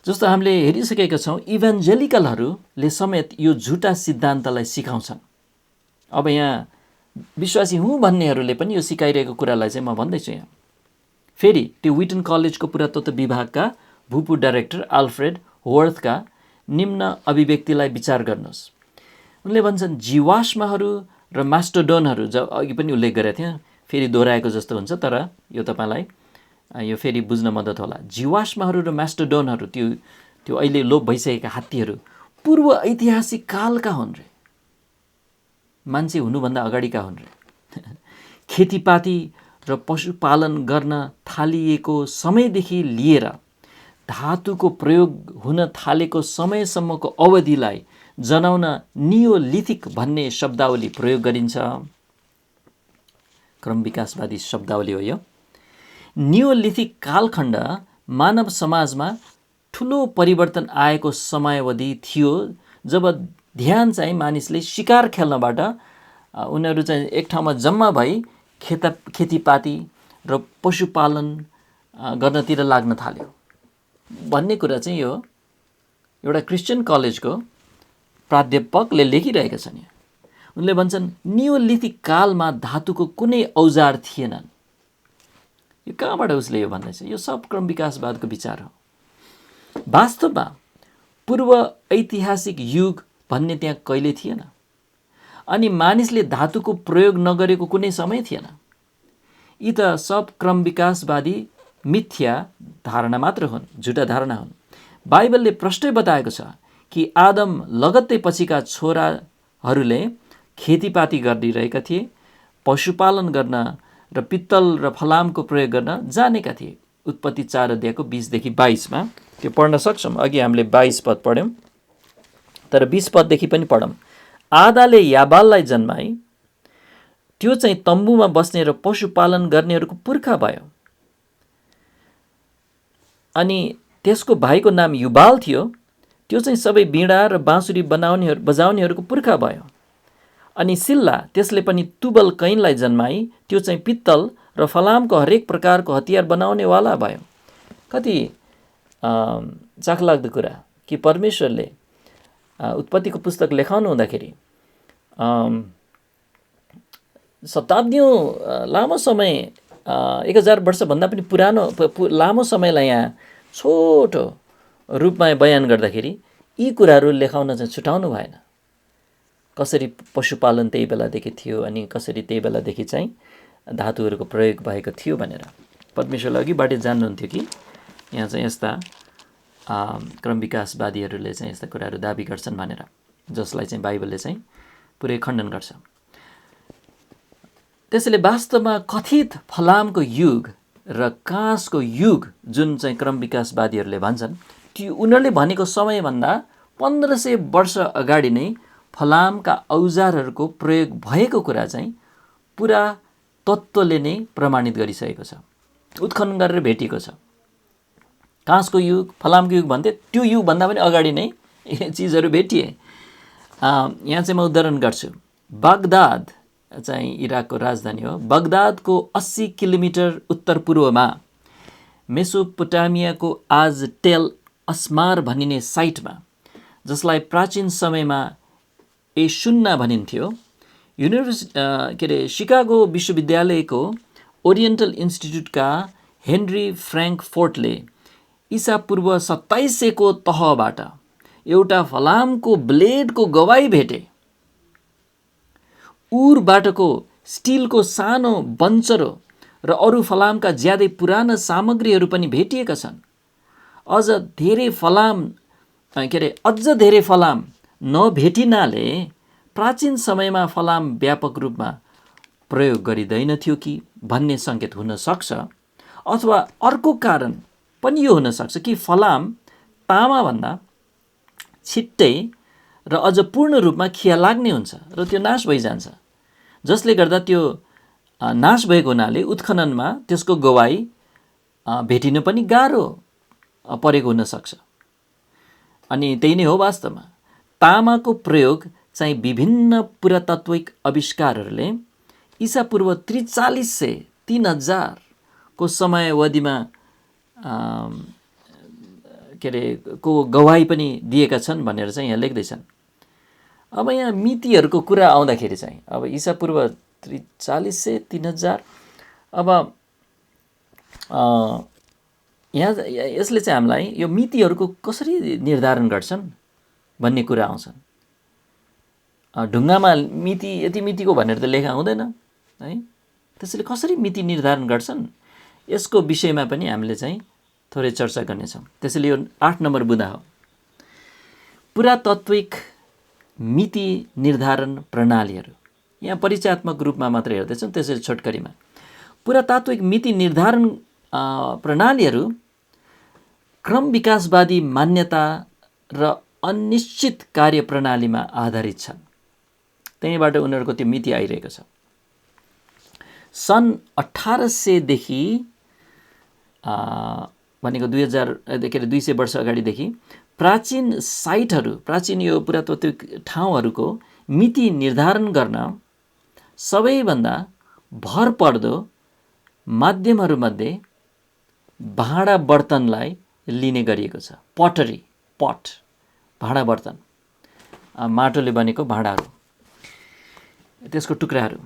जस्तो हामीले हेरिसकेका छौँ, इभान्जेलिकलहरूले समेत यो झुटा सिद्धान्तलाई सिकाउँछन्। अब यहाँ विश्वासी हुँ भन्नेहरूले पनि यो सिकाइरहेको कुरालाई चाहिँ म भन्दैछु। यहाँ फेरि त्यो विटन कलेजको पुरातत्व विभागका भूपू डाइरेक्टर आल्फ्रेड होवर्थका निम्न अभिव्यक्तिलाई विचार गर्नुहोस्। उनले भन्छन्, जीवाश्महरू र मास्टोडोनहरू, जब अघि पनि उल्लेख गरेका थिएँ, फेरि दोहोऱ्याएको जस्तो हुन्छ, तर यो तपाईँलाई यो फेरि बुझ्न मद्दत होला। जीवाश्महरू र मास्टोडोनहरू त्यो अहिले लोप भइसकेका हात्तीहरू पूर्व ऐतिहासिक कालका हुन् रे, मान्छे हुनुभन्दा अगाडिका हुन् रे। खेतीपाती र पशुपालन गर्न थालिएको समयदेखि लिएर धातुको प्रयोग हुन थालेको समयसम्मको अवधिलाई जनाउन नियोलिथिक भन्ने शब्दावली प्रयोग गरिन्छ। क्रम विकासवादी शब्दावली हो यो। नियोलिथिक कालखण्ड मानव समाजमा ठुलो परिवर्तन आएको समयावधि थियो, जब ध्यान चाहिँ मानिसले शिकार खेल्नबाट उनीहरू चाहिँ एक ठाउँमा जम्मा भई खेतीपाती र पशुपालन गर्नतिर लाग्न थाल्यो भन्ने कुरा चाहिँ यो एउटा क्रिस्चियन कलेजको प्राध्यापकले लेखिरहेका छन्। उनले भन्छन्, नियोलिथिक कालमा धातुको कुनै औजार थिएनन्। यो कहाँबाट उसले यो भन्दैछ? यो सब क्रम विकासवादको विचार हो। वास्तवमा पूर्व ऐतिहासिक युग भन्ने त्यहाँ कहिले थिएन, अनि मानिसले धातुको प्रयोग नगरेको कुनै समय थिएन। यी त सब क्रम विकासवादी मिथ्या धारणा मात्र हुन्, झुटा धारणा हुन्। बाइबलले प्रष्टै बताएको छ कि आदम लगत्तै पछिका छोराहरूले खेतीपाती गरिरहेका थिए, पशुपालन गर्न र पित्तल र फलामको प्रयोग गर्न जानेका थिए। उत्पत्ति 4 अध्यायको 20देखि 22मा त्यो पढ्न सक्छौँ। अघि हामीले 22 पद पढ्यौँ, तर 20 पददेखि पनि पढौँ। आदाले याबाललाई जन्माए, त्यो चाहिँ तम्बुमा बस्ने र पशुपालन गर्नेहरूको पुर्खा भयो। अनि त्यसको भाइको नाम युबाल थियो, त्यो चाहिँ सबै बीडा र बाँसुरी बजाउनेहरूको पुर्खा भयो। अनि सिल्ला, त्यसले पनि तुबल कैनलाई जन्माई, त्यो चाहिँ पित्तल र फलामको हरेक प्रकारको हतियार बनाउनेवाला भयो। कति चाखलाग्दो कुरा कि परमेश्वरले उत्पत्तिको पुस्तक लेखाउनु हुँदाखेरि शताब्दीौँ लामो समय 1000 वर्षभन्दा पनि पुरानो लामो समयलाई यहाँ छोटो रूपमा बयान गर्दाखेरि यी कुराहरू लेखाउन चाहिँ छुटाउनु भएन। कसरी पशुपालन त्यही बेलादेखि थियो, अनि कसरी त्यही बेलादेखि चाहिँ धातुहरूको प्रयोग भएको थियो भनेर परमेश्वरले अघिबाटै जान्नुहुन्थ्यो कि यहाँ चाहिँ यस्ता क्रम विकासवादीहरूले चाहिँ यस्ता कुराहरू दाबी गर्छन् भनेर, जसलाई चाहिँ बाइबलले चाहिँ पुरै खण्डन गर्छ। त्यसैले वास्तवमा कथित फलामको युग र काँसको युग जुन चाहिँ क्रम विकासवादीहरूले भन्छन्, त्यो उनीहरूले भनेको समयभन्दा 1500 वर्ष अगाडि नै फलामका औजारहरूको प्रयोग भएको कुरा चाहिँ पुरा तत्त्वले नै प्रमाणित गरिसकेको छ, उत्खनन गरेर भेटिएको छ। काँसको युग, फलामको युग भन्थे, त्यो युगभन्दा पनि अगाडि नै चिजहरू भेटिए। यहाँ चाहिँ म उदाहरण गर्छु। बगदाद चाहिँ इराकको राजधानी हो। बगदादको 80 किलोमिटर उत्तर पूर्वमा मेसोपोटामियाको आज टेल अस्मार भनिने साइटमा, जसलाई प्राचीन समयमा एशुन्ना भनिन्थ्यो, शिकागो विश्वविद्यालयको ओरिएन्टल इन्स्टिट्युटका हेनरी फ्र्याङ्कफोर्टले ईसा पूर्व 2700 को तहबाट एउटा फलामको ब्लेडको गवाई भेटे। उरबाटको स्टिलको सानो बन्चरो र अरू फलामका ज्यादै पुराना सामग्रीहरू पनि भेटिएका छन्। अझ धेरै फलाम नभेटिनाले प्राचीन समयमा फलाम व्यापक रूपमा प्रयोग गरिँदैन थियो कि भन्ने सङ्केत हुन सक्छ। अथवा अर्को कारण पनि यो हुन सक्छ कि फलाम तामाभन्दा छिट्टै र अझ पूर्ण रूपमा खिया लाग्ने हुन्छ र त्यो नाश भइजान्छ, जसले गर्दा त्यो नाश भएको हुनाले उत्खननमा त्यसको गवाही भेटिन पनि गाह्रो परेको हुनसक्छ। अनि त्यही नै हो वास्तवमा। तामाको प्रयोग चाहिँ विभिन्न पुरातात्विक आविष्कारहरूले ईसापूर्व 4300 को समयावधिमा को गवाही पनि दिएका छन् भनेर चाहिँ यहाँ लेख्दैछन्। अब यहाँ मितिहरूको कुरा आउँदाखेरि चाहिँ अब ईसापूर्व 4300 3000 अब यहाँ यसले चाहिँ हामीलाई यो मितिहरूको कसरी निर्धारण गर्छन् भन्ने कुरा आउँछन्। ढुङ्गामा मिति यति मितिको भनेर त लेखा हुँदैन है, त्यसैले कसरी मिति निर्धारण गर्छन् यसको विषयमा पनि हामीले चाहिँ थोरै चर्चा गर्नेछौँ। त्यसैले यो 8 नम्बर बुँदा हो, पुरातात्विक मिति निर्धारण प्रणालीहरू। यहाँ परिचयात्मक रूपमा मात्र हेर्दैछौँ, त्यसैले छोटकरीमा पुरातात्विक मिति निर्धारण प्रणालीहरू क्रम विकासवादी मान्यता र अनिश्चित कार्यप्रणालीमा आधारित छन्। त्यहीँबाट उनीहरूको त्यो मिति आइरहेको छ। सन् 1800 देखि भनेको 200 वर्ष अगाडिदेखि प्राचीन साइटहरू, प्राचीन यो पुरातात्विक ठाउँहरूको मिति निर्धारण गर्न सबैभन्दा भर पर्दो माध्यमहरूमध्ये भाँडा बर्तनलाई लिने गरिएको छ। पटरी, पट, भाँडा बर्तन, माटोले बनेको भाँडाहरू, त्यसको टुक्राहरू,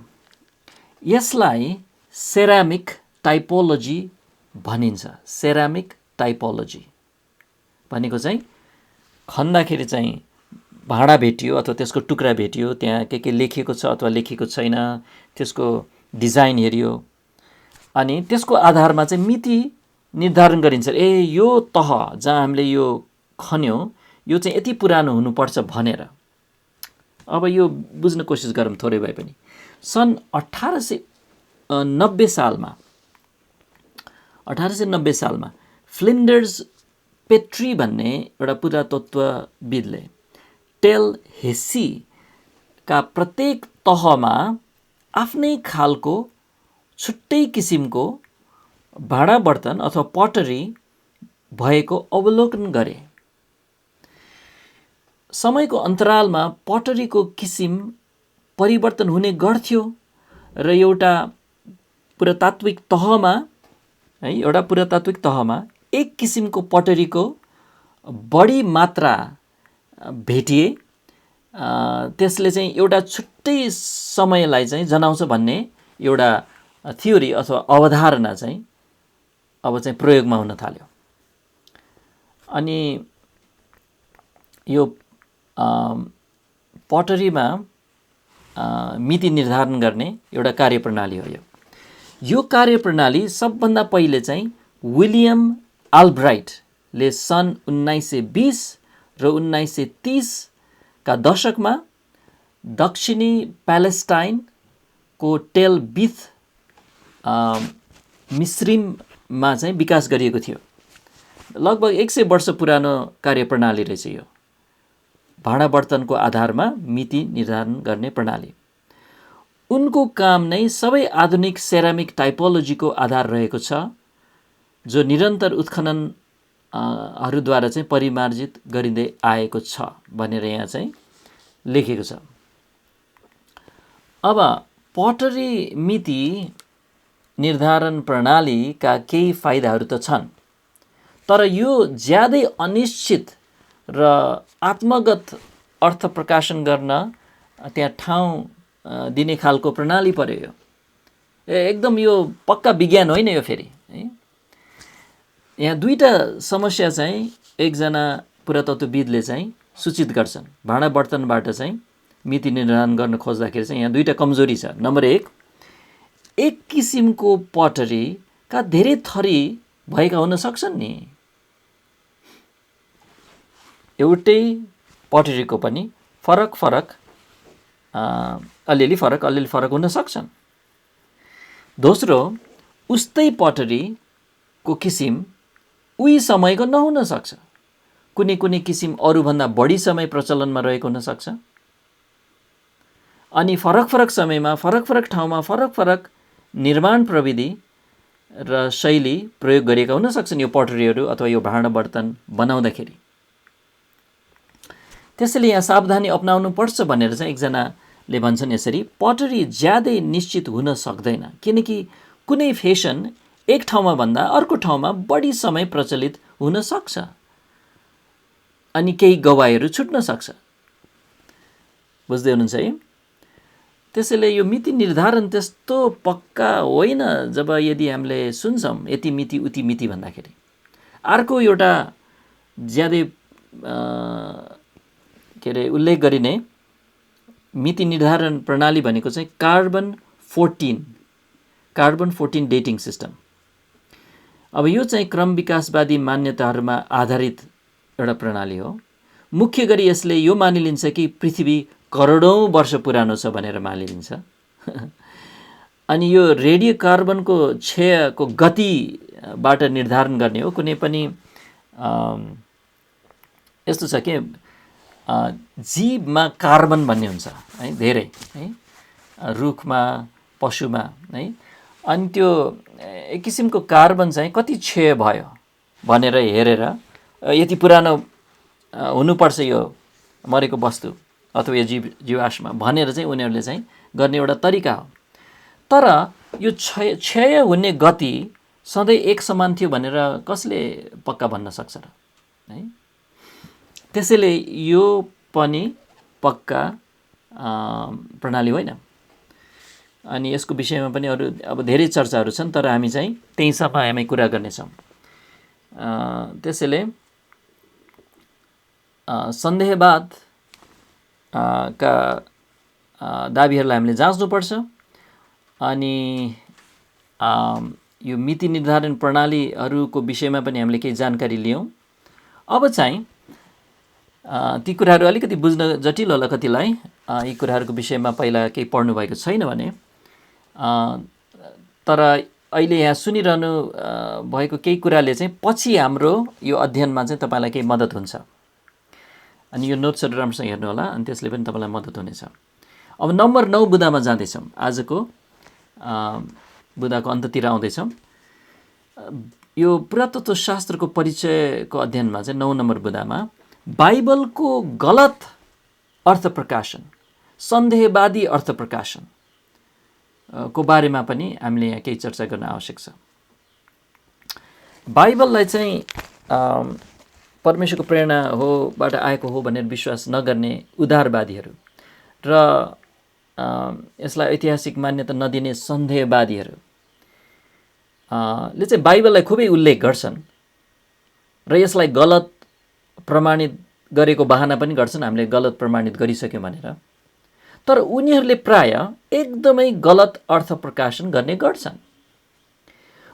यसलाई सेरामिक टाइपोलोजी भनिन्छ। सेरामिक टाइपोलोजी भनेको चाहिँ खन्दाखेरि चाहिँ भाँडा भेटियो अथवा त्यसको टुक्रा भेटियो, त्यहाँ के लेखिएको छ अथवा लेखिएको छैन, त्यसको डिजाइन हेरियो अनि त्यसको आधारमा चाहिँ मिति निर्धारण गरिन्छ। ए यो तह जहाँ हामीले यो खन्यो यो चाहिँ यति पुरानो हुनुपर्छ भनेर। अब यो बुझ्न कोसिस गरौँ थोरै भए पनि। सन् 1890 सालमा फ्लिन्डर्स पेट्री भन्ने एउटा पुरातत्त्वविदले टेल हेसीका प्रत्येक तहमा आफ्नै खालको छुट्टै किसिमको भाँडा बर्तन अथवा पटरी भएको अवलोकन गरे। समयको अन्तरालमा पटरीको किसिम परिवर्तन हुने गर्थ्यो र एउटा पुरातात्विक तहमा एक किसिमको पटरीको बढी मात्रा भेटिए त्यसले चाहिँ एउटा छुट्टै समयलाई चाहिँ जनाउँछ भन्ने एउटा थ्योरी अथवा अवधारणा चाहिँ अब चाहिँ प्रयोगमा हुन थाल्यो। अनि यो पटरीमा मिति निर्धारण गर्ने एउटा कार्यप्रणाली हो। यो कार्यप्रणाली सबभन्दा पहिले चाहिँ विलियम अल्ब्राइटले सन् 1920 र 1930 का दशकमा दक्षिणी प्यालेस्टाइनको टेल बिथ मिस्रिममा चाहिँ विकास गरिएको थियो। लगभग 100 वर्ष पुरानो कार्यप्रणाली रहेछ यो, भाँडा बर्तनको आधारमा मिति निर्धारण गर्ने प्रणाली। उनको काम नै सबै आधुनिक सेरामिक टाइपोलोजीको आधार रहेको छ, जो निरन्तर उत्खननहरूद्वारा चाहिँ परिमार्जित गरिँदै आएको छ भनेर यहाँ चाहिँ लेखेको छ। अब पटरी मिति निर्धारण प्रणालीका केही फाइदाहरू त छन्, तर यो ज्यादै अनिश्चित र आत्मगत अर्थ प्रकाशन गर्न त्यहाँ ठाउँ दिने खालको प्रणाली पर्यो। यो एकदम यो पक्का विज्ञान होइन यो फेरि है। यहाँ दुईटा समस्या चाहिँ एकजना पुरातत्त्वविदले चाहिँ सूचित गर्छन्। भाँडा बर्तनबाट चाहिँ मिति निर्धारण गर्न खोज्दाखेरि चाहिँ यहाँ दुईटा कमजोरी छ। नम्बर 1, एक किसिमको पटरीका धेरै थरी भएका हुन सक्छन् नि। एउटै पटरीको पनि अलिअलि फरक हुन सक्छन्। दोस्रो, उस्तै पटरीको किसिम उही समयको नहुन सक्छ। कुनै किसिम अरूभन्दा बढी समय प्रचलनमा रहेको हुन सक्छ। अनि फरक समयमा फरक ठाउँमा फरक निर्माण प्रविधि र शैली प्रयोग गरिएका हुन सक्छन् यो पटरीहरू अथवा यो भाँडा बर्तन बनाउँदाखेरि। त्यसैले यहाँ सावधानी अपनाउनु पर्छ भनेर चाहिँ एकजनाले भन्छन् यसरी, पटरी ज्यादै निश्चित हुन सक्दैन, किनकि कुनै फेसन एक ठाउँमा भन्दा अर्को ठाउँमा बढी समय प्रचलित हुन सक्छ अनि केही गवाईहरू छुट्न सक्छ। बुझ्दै हुनुहुन्छ है? त्यसैले यो मिति निर्धारण त्यस्तो पक्का होइन जब यदि हामीले सुन्छौँ यति मिति उति मिति भन्दाखेरि। अर्को एउटा ज्यादै के अरे उल्लेख गरिने मिति निर्धारण प्रणाली भनेको चाहिँ कार्बन 14 डेटिङ सिस्टम। अब यो चाहिँ क्रम विकासवादी मान्यताहरूमा आधारित एउटा प्रणाली हो। मुख्य गरी यसले यो मानिलिन्छ कि पृथ्वी करोडौँ वर्ष पुरानो छ भनेर मानिलिन्छ। अनि यो रेडियो कार्बनको क्षयको गतिबाट निर्धारण गर्ने हो। कुनै पनि यस्तो छ कि जीवमा कार्बन भन्ने हुन्छ है, धेरै है, रुखमा पशुमा है। अनि त्यो एक किसिमको कार्बन चाहिँ कति क्षय भयो भनेर हेरेर यति पुरानो हुनुपर्छ यो मरेको वस्तु अथवा यो जीवाश्म भनेर चाहिँ उनीहरूले चाहिँ गर्ने एउटा तरिका हो। तर यो क्षय हुने गति सधैँ एक समान थियो भनेर कसले पक्का भन्न सक्छ र है? त्यसैले यो पनि पक्का प्रणाली होइन। अनि यसको विषयमा पनि अरू अब धेरै चर्चाहरू छन्, तर हामी चाहिँ त्यहीँसम्म हामी कुरा गर्नेछौँ। त्यसैले सन्देहवाद का दाबीहरूलाई हामीले जाँच्नुपर्छ। अनि यो मिति निर्धारण प्रणालीहरूको विषयमा पनि हामीले केही जानकारी लियौँ। अब चाहिँ ती कुराहरू अलिकति बुझ्न जटिल होला कतिलाई। यी कुराहरूको विषयमा पहिला केही पढ्नु भएको छैन भने, तर अहिले यहाँ सुनिरहनु भएको केही कुराले चाहिँ पछि हाम्रो यो अध्ययनमा चाहिँ तपाईँलाई केही मद्दत हुन्छ। अनि यो नोट्सहरू राम्रोसँग हेर्नु होला, अनि त्यसले पनि तपाईँलाई मद्दत हुनेछ। अब नम्बर 9 बुँदामा जाँदैछौँ। आजको बुँदाको अन्ततिर आउँदैछौँ। यो पुरातत्व शास्त्रको परिचयको अध्ययनमा चाहिँ 9 नम्बर बुँदामा बाइबलको गलत अर्थ प्रकाशन, सन्देहवादी अर्थ प्रकाशन को बारेमा पनि हामीले यहाँ केही चर्चा गर्न आवश्यक छ। बाइबललाई चाहिँ परमेश्वरको प्रेरणा होबाट आएको हो भनेर विश्वास नगर्ने उदारवादीहरू र यसलाई ऐतिहासिक मान्यता नदिने सन्देहवादीहरू ले चाहिँ बाइबललाई खुबै उल्लेख गर्छन् र यसलाई गलत प्रमाणित गरेको बहाना पनि गर्छन्, हामीले गलत प्रमाणित गरिसक्यौँ भनेर। तर उनीहरूले प्राय एकदमै गलत अर्थ प्रकाशन गर्ने गर्छन्।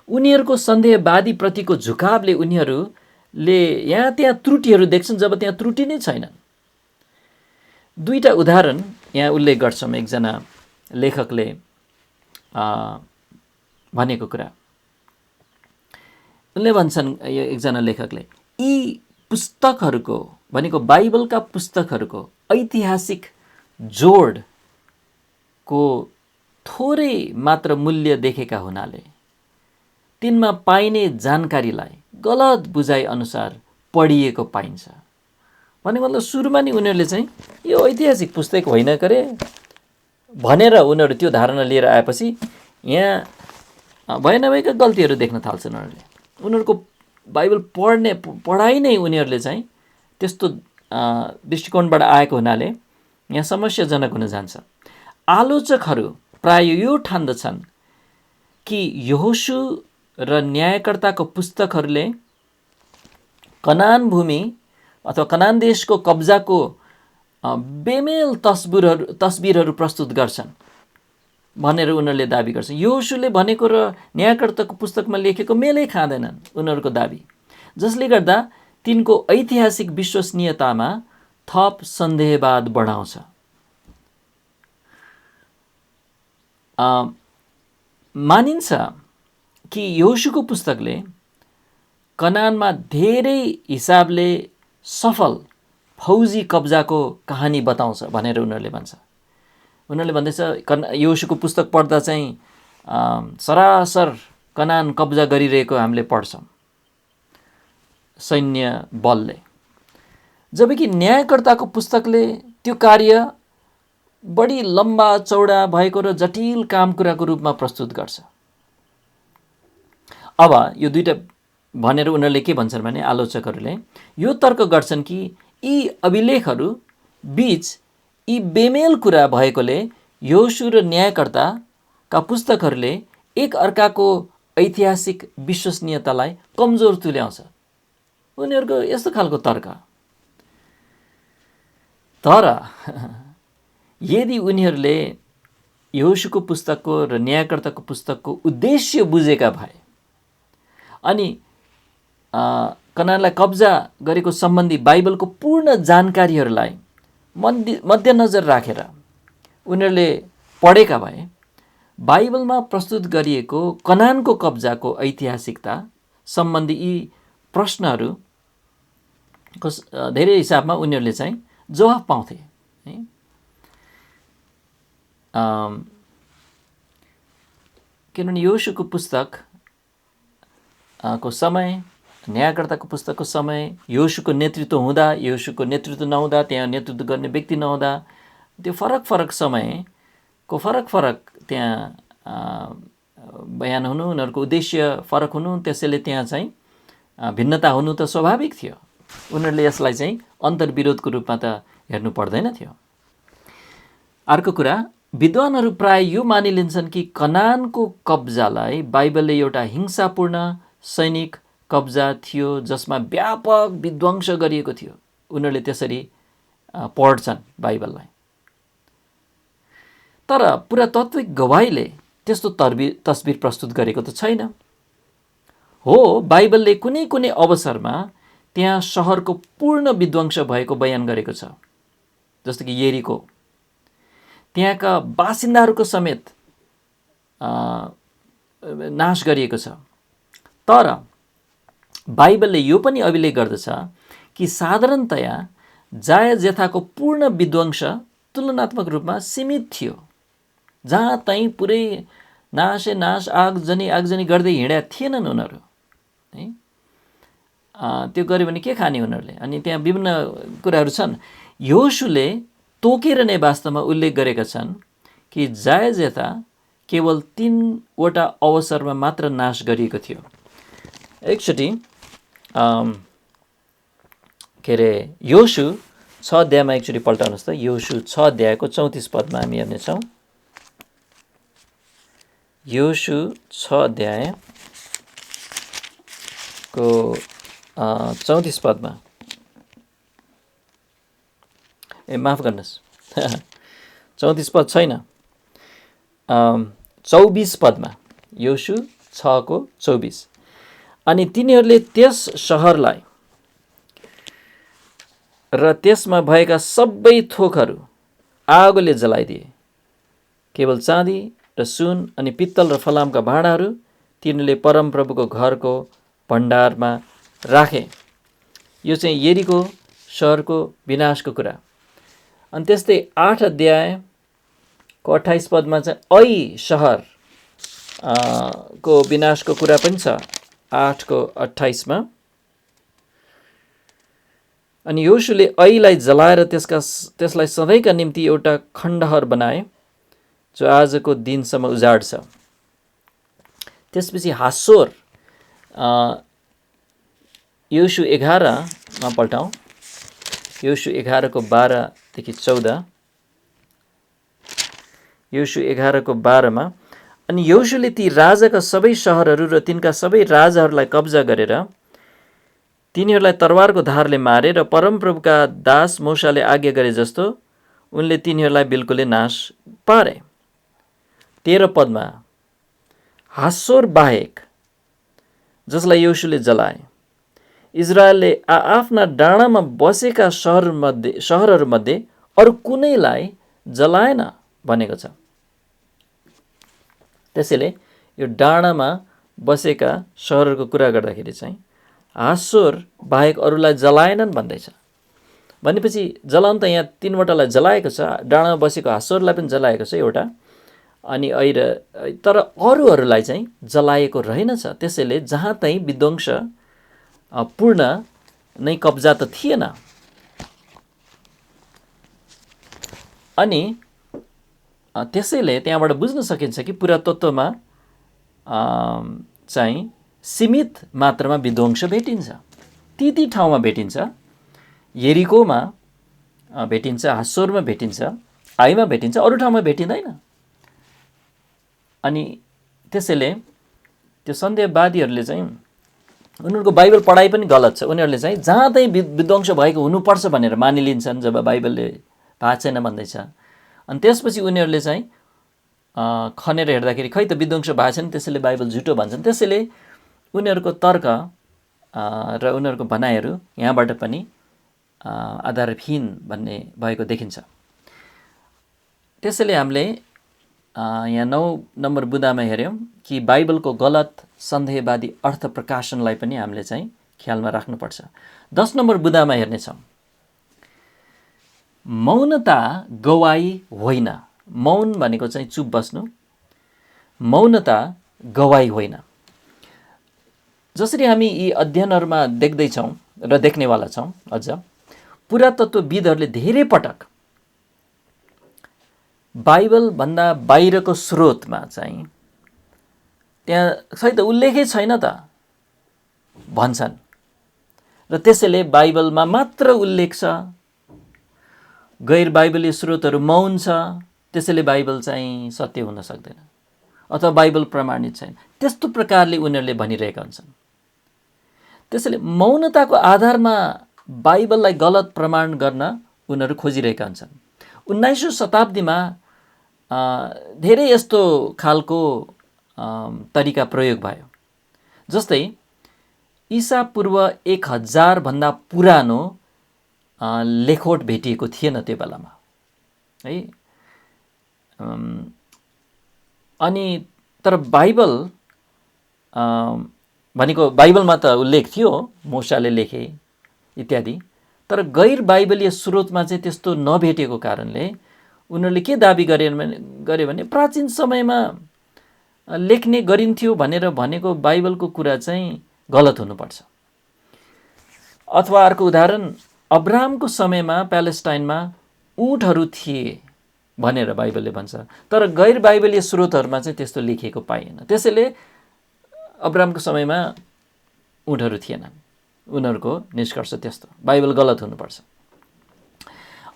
उनीहरूको सन्देहवादी प्रतिको झुकावले उनीहरूले यहाँ त्यहाँ त्रुटिहरू देख्छन् जब त्यहाँ त्रुटि नै छैनन्। दुईटा उदाहरण यहाँ उल्लेख गर्छौँ। एकजना लेखकले भनेको कुरा उनले भन्छन्, एकजना लेखकले यी पुस्तकहरूको भनेको बाइबलका पुस्तकहरूको ऐतिहासिक जोडको थोरै मात्र मूल्य देखेका हुनाले तिनमा पाइने जानकारीलाई गलत बुझाइ अनुसार पढिएको पाइन्छ। भने मतलब सुरुमा नि उनीहरूले चाहिँ यो ऐतिहासिक पुस्तक होइन करे भनेर उनीहरू त्यो धारणा लिएर आएपछि यहाँ भए नभएका गल्तीहरू देख्न थाल्छन्। उनीहरूको बाइबल पढाइ नै उनीहरूले चाहिँ त्यस्तो दृष्टिकोणबाट आएको हुनाले यहाँ समस्याजनक हुन जान्छ। आलोचकहरू प्राय यो ठान्दछन् कि यहोशू र न्यायकर्ताको पुस्तकहरूले कनान भूमि अथवा कनान देशको कब्जाको बेमेल तस्बिरहरू प्रस्तुत गर्छन् भनेर उनीहरूले दाबी गर्छन्। यहोशूले भनेको र न्यायकर्ताको पुस्तकमा लेखेको मेलै खाँदैनन् उनीहरूको दाबी, जसले गर्दा तिनको ऐतिहासिक विश्वसनीयतामा थप सन्देहवाद बढाउँछ। मानिन्छ कि यहोशूको पुस्तकले कनानमा धेरै हिसाबले सफल फौजी कब्जाको कहानी बताउँछ भनेर उनीहरूले भन्छ। उनीहरूले भन्दैछ यहोशूको पुस्तक पढ्दा चाहिँ सरासर कनान कब्जा गरिरहेको हामीले पढ्छौँ सैन्य बलले, जबकि न्यायकर्ताको पुस्तकले त्यो कार्य बढी लम्बा चौडा भएको र जटिल काम कुराको रूपमा प्रस्तुत गर्छ। अब यो दुईटा भनेर उनीहरूले के भन्छन् भने आलोचकहरूले यो तर्क गर्छन् कि यी अभिलेखहरू बीच यी बेमेल कुरा भएकोले यहोशू र न्यायकर्ताका पुस्तकहरूले एक अर्काको ऐतिहासिक विश्वसनीयतालाई कमजोर तुल्याउँछ। उनीहरूको यस्तो खालको तर्क। तर यदि उनीहरूले यहोशूको पुस्तकको र न्यायकर्ताको पुस्तकको उद्देश्य बुझेका भए अनि कनानलाई कब्जा गरेको सम्बन्धी बाइबलको पूर्ण जानकारीहरूलाई मध्यनजर राखेर उनीहरूले पढेका भए बाइबलमा प्रस्तुत गरिएको कनानको कब्जाको ऐतिहासिकता सम्बन्धी यी प्रश्नहरूको धेरै हिसाबमा उनीहरूले चाहिँ जवाफ पाउँथे है। किनभने यहोशूको पुस्तक को समय, न्यायकर्ताको पुस्तकको समय, यहोशूको नेतृत्व हुँदा, यहोशूको नेतृत्व नहुँदा, त्यहाँ नेतृत्व गर्ने व्यक्ति नहुँदा, त्यो फरक समयको फरक त्यहाँ बयान हुनु, उनीहरूको उद्देश्य फरक हुनु, त्यसैले त्यहाँ चाहिँ भिन्नता हुनु त स्वाभाविक थियो। उनीहरूले यसलाई चाहिँ अन्तर्विरोधको रूपमा त हेर्नु पर्दैन थियो। अर्को कुरा, विद्वानहरू प्राय यो मानिलिन्छन् कि कनानको कब्जालाई बाइबलले एउटा हिंसापूर्ण सैनिक कब्जा थियो जसमा व्यापक विध्वंस गरिएको थियो। उनीहरूले त्यसरी पढ्छन् बाइबललाई। तर पुरातात्विक गवाहीले त्यस्तो तस्बिर प्रस्तुत गरेको त छैन। हो, बाइबलले कुनै कुनै अवसरमा त्यहाँ सहरको पूर्ण विध्वंस भएको बयान गरेको छ, जस्तो कि यरीको, त्यहाँका बासिन्दाहरूको समेत नाश गरिएको छ। तर बाइबलले यो पनि अभिलेख गर्दछ कि साधारणतया जायजेथाको पूर्ण विध्वंस तुलनात्मक रूपमा सीमित थियो। जहाँ तहीँ पुरै नाश आगजनी गर्दै हिँडेका थिएनन् उनीहरू है। त्यो गर्यो भने के खाने उनीहरूले? अनि त्यहाँ विभिन्न कुराहरू छन्। यहोशूले तोकेर नै वास्तवमा उल्लेख गरेका छन् कि जायजेथा केवल 3वटा अवसरमा मात्र नाश गरिएको थियो। एकचोटि के अरे यहोशू 6 अध्यायमा एकचोटि पल्टाउनुहोस् त। यहोशू 6 अध्यायको 34 पदमा हामी हेर्नेछौँ। यहोशू 6 अध्यायको 34 पदमा, माफ गर्नुहोस् 34 पद छैन, 24 पदमा, यहोशू 6 को 24। अनि तिनीहरूले त्यस सहरलाई र त्यसमा भएका सबै थोकहरू आगोले जलाइदिए। केवल चाँदी र सुन अनि पित्तल र फलामका भाँडाहरू तिनीहरूले परमप्रभुको घरको भण्डारमा राखे। यो चाहिँ यरीको सहरको विनाशको कुरा। अनि त्यस्तै 8 अध्यायको 28 पदमा चाहिँ ऐ सहर को विनाशको कुरा पनि छ, 8 को 28 मा। अनि यहोशूले ऐलाई जलाएर त्यसलाई सधैँका निम्ति एउटा खण्डहर बनाए जो आजको दिनसम्म उजाड छ। त्यसपछि हासोर, यहोशू 11 मा पल्टाउँ, यहोशू 11 को 12 देखि 14, यहोशू 11 को 12 मा। अनि यहोशूले ती राजाका सबै सहरहरू र तिनका सबै राजाहरूलाई कब्जा गरेर तिनीहरूलाई तरवारको धारले मारे र परमप्रभुका दास मूसाले आज्ञा गरे जस्तो उनले तिनीहरूलाई बिल्कुलै नाश पारे। 13 पदमा, हासोर बाहेक जसलाई यहोशूले जलाए, इजरायलले आफ्ना डाँडामा बसेका सहरहरूमध्ये अरू कुनैलाई जलाएन भनेको छ। त्यसैले यो डाँडामा बसेका सहरहरूको कुरा गर्दाखेरि चाहिँ हासोर बाहेक अरूलाई जलाएनन् भन्दैछ। भनेपछि जलाउन त यहाँ 3वटालाई जलाएको छ, डाँडामा बसेको हासोरलाई पनि जलाएको छ एउटा, अनि तर अरूहरूलाई चाहिँ जलाएको रहेनछ। त्यसैले जहाँ तै विध्वंस पूर्ण नै कब्जा त थिएन। अनि त्यसैले त्यहाँबाट बुझ्न सकिन्छ कि पुरातत्वमा चाहिँ सीमित मात्रामा विध्वंस भेटिन्छ। ती ठाउँमा भेटिन्छ, यरिकोमा भेटिन्छ, हासोरमा भेटिन्छ, आईमा भेटिन्छ, अरू ठाउँमा भेटिँदैन। अनि त्यसैले त्यो सन्देहवादीहरूले चाहिँ उनीहरूको बाइबल पढाइ पनि गलत छ। उनीहरूले चाहिँ जहाँ तै विध्वंस भएको हुनुपर्छ भनेर मानिलिन्छन् जब बाइबलले भएको छैन भन्दैछ। अनि त्यसपछि उनीहरूले चाहिँ खनेर हेर्दाखेरि खै त विध्वंस भएको छैन, त्यसैले बाइबल झुटो भन्छन्। त्यसैले उनीहरूको तर्क र उनीहरूको भनाइहरू यहाँबाट पनि आधारहीन भन्ने भएको देखिन्छ। त्यसैले हामीले यहाँ 9 नम्बर बुँदामा हेऱ्यौँ कि बाइबलको गलत सन्देहवादी अर्थ प्रकाशनलाई पनि हामीले चाहिँ ख्यालमा राख्नुपर्छ। 10 नम्बर बुँदामा हेर्नेछौँ, मौनता गवाई होइन। मौन भनेको चाहिँ चुप बस्नु, मौनता गवाई होइन। जसरी हामी यी अध्ययनहरूमा देख्दैछौँ र देख्नेवाला छौँ, अझ पुरातत्वविदहरूले धेरै पटक बाइबलभन्दा बाहिरको स्रोतमा चाहिँ त्यहाँ खै त उल्लेखै छैन त भन्छन् र त्यसैले बाइबलमा मात्र उल्लेख छ, गैर बाइबलीय स्रोतहरू मौन छ, त्यसैले बाइबल चाहिँ सत्य हुन सक्दैन अथवा बाइबल प्रमाणित छैन, त्यस्तो प्रकारले उनीहरूले भनिरहेका हुन्छन्। त्यसैले मौनताको आधारमा बाइबललाई गलत प्रमाण गर्न उनीहरू खोजिरहेका हुन्छन्। 19औं शताब्दीमा धेरै यस्तो खालको तरिका प्रयोग भयो। जस्तै ईसा पूर्व 1000 भन्दा पुरानो लेखोट भेटिएको थिएन त्यो बेलामा है। अनि तर बाइबल भनेको बाइबलमा त उल्लेख थियो, मूसाले लेखे इत्यादि, तर गैर बाइबलीय स्रोतमा चाहिँ त्यस्तो नभेटेको कारणले उनीहरूले के दाबी गरे भने प्राचीन समयमा लेख्ने गरिन्थ्यो भनेर भनेको बाइबलको कुरा चाहिँ गलत हुनुपर्छ। अथवा अर्को उदाहरण, अब्राहमको समयमा प्यालेस्टाइनमा ऊँटहरू थिए भनेर बाइबलले भन्छ, तर गैर बाइबलीय स्रोतहरूमा चाहिँ त्यस्तो लेखिएको पाइएन। त्यसैले अब्राहमको समयमा ऊँटहरू थिएनन्। उनीहरूको निष्कर्ष त्यस्तो, बाइबल गलत हुनुपर्छ।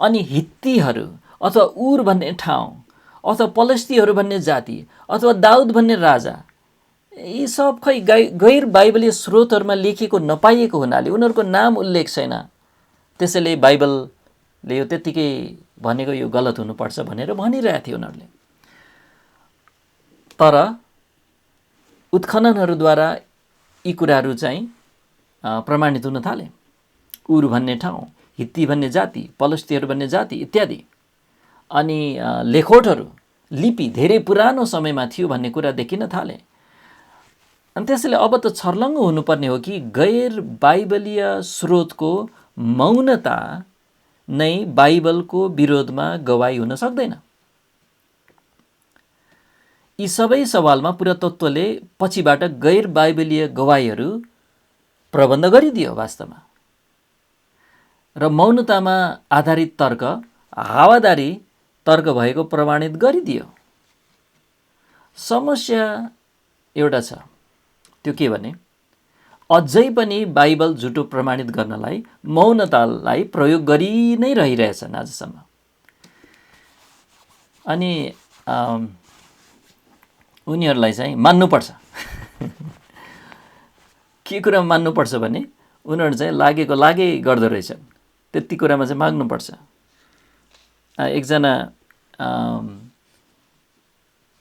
अनि हित्तीहरू अथवा उर भन्ने ठाउँ अथवा पलस्तीहरू भन्ने जाति अथवा दाउद भन्ने राजा, यी सब खै गैर बाइबलीय स्रोतहरूमा लेखिएको नपाइएको हुनाले उनीहरूको नाम उल्लेख छैन। त्यसैले बाइबलले यो त्यत्तिकै भनेको यो गलत हुनुपर्छ भनेर भनिरहेको थियो उनीहरूले। तर उत्खननहरूद्वारा यी कुराहरू चाहिँ प्रमाणित हुन थाले। उर भन्ने ठाउँ, हित्ती भन्ने जाति, पलस्तीहरू भन्ने जाति इत्यादि। अनि लेखोटहरू, लिपि धेरै पुरानो समयमा थियो भन्ने कुरा देखिन थाले। अनि त्यसैले अब त छर्लङ्ग हुनुपर्ने हो कि गैर बाइबलीय स्रोतको मौनता नै बाइबलको विरोधमा गवाही हुन सक्दैन। यी सबै सवालमा पुरातत्वले पछिबाट गैर बाइबलीय गवाहीहरू प्रबन्ध गरिदियो वास्तवमा, र मौनतामा आधारित तर्क हावादारी तर्क भएको प्रमाणित गरिदियो। समस्या एउटा छ, त्यो के भने अझै पनि बाइबल झुटो प्रमाणित गर्नलाई मौनतालाई प्रयोग गरि नै रहिरहेछन् आजसम्म। अनि उनीहरूलाई चाहिँ मान्नुपर्छ। के कुरामा मान्नुपर्छ भने उनीहरू चाहिँ लागेको लागै गर्दो रहेछन्, त्यति कुरामा चाहिँ माग्नुपर्छ। एकजना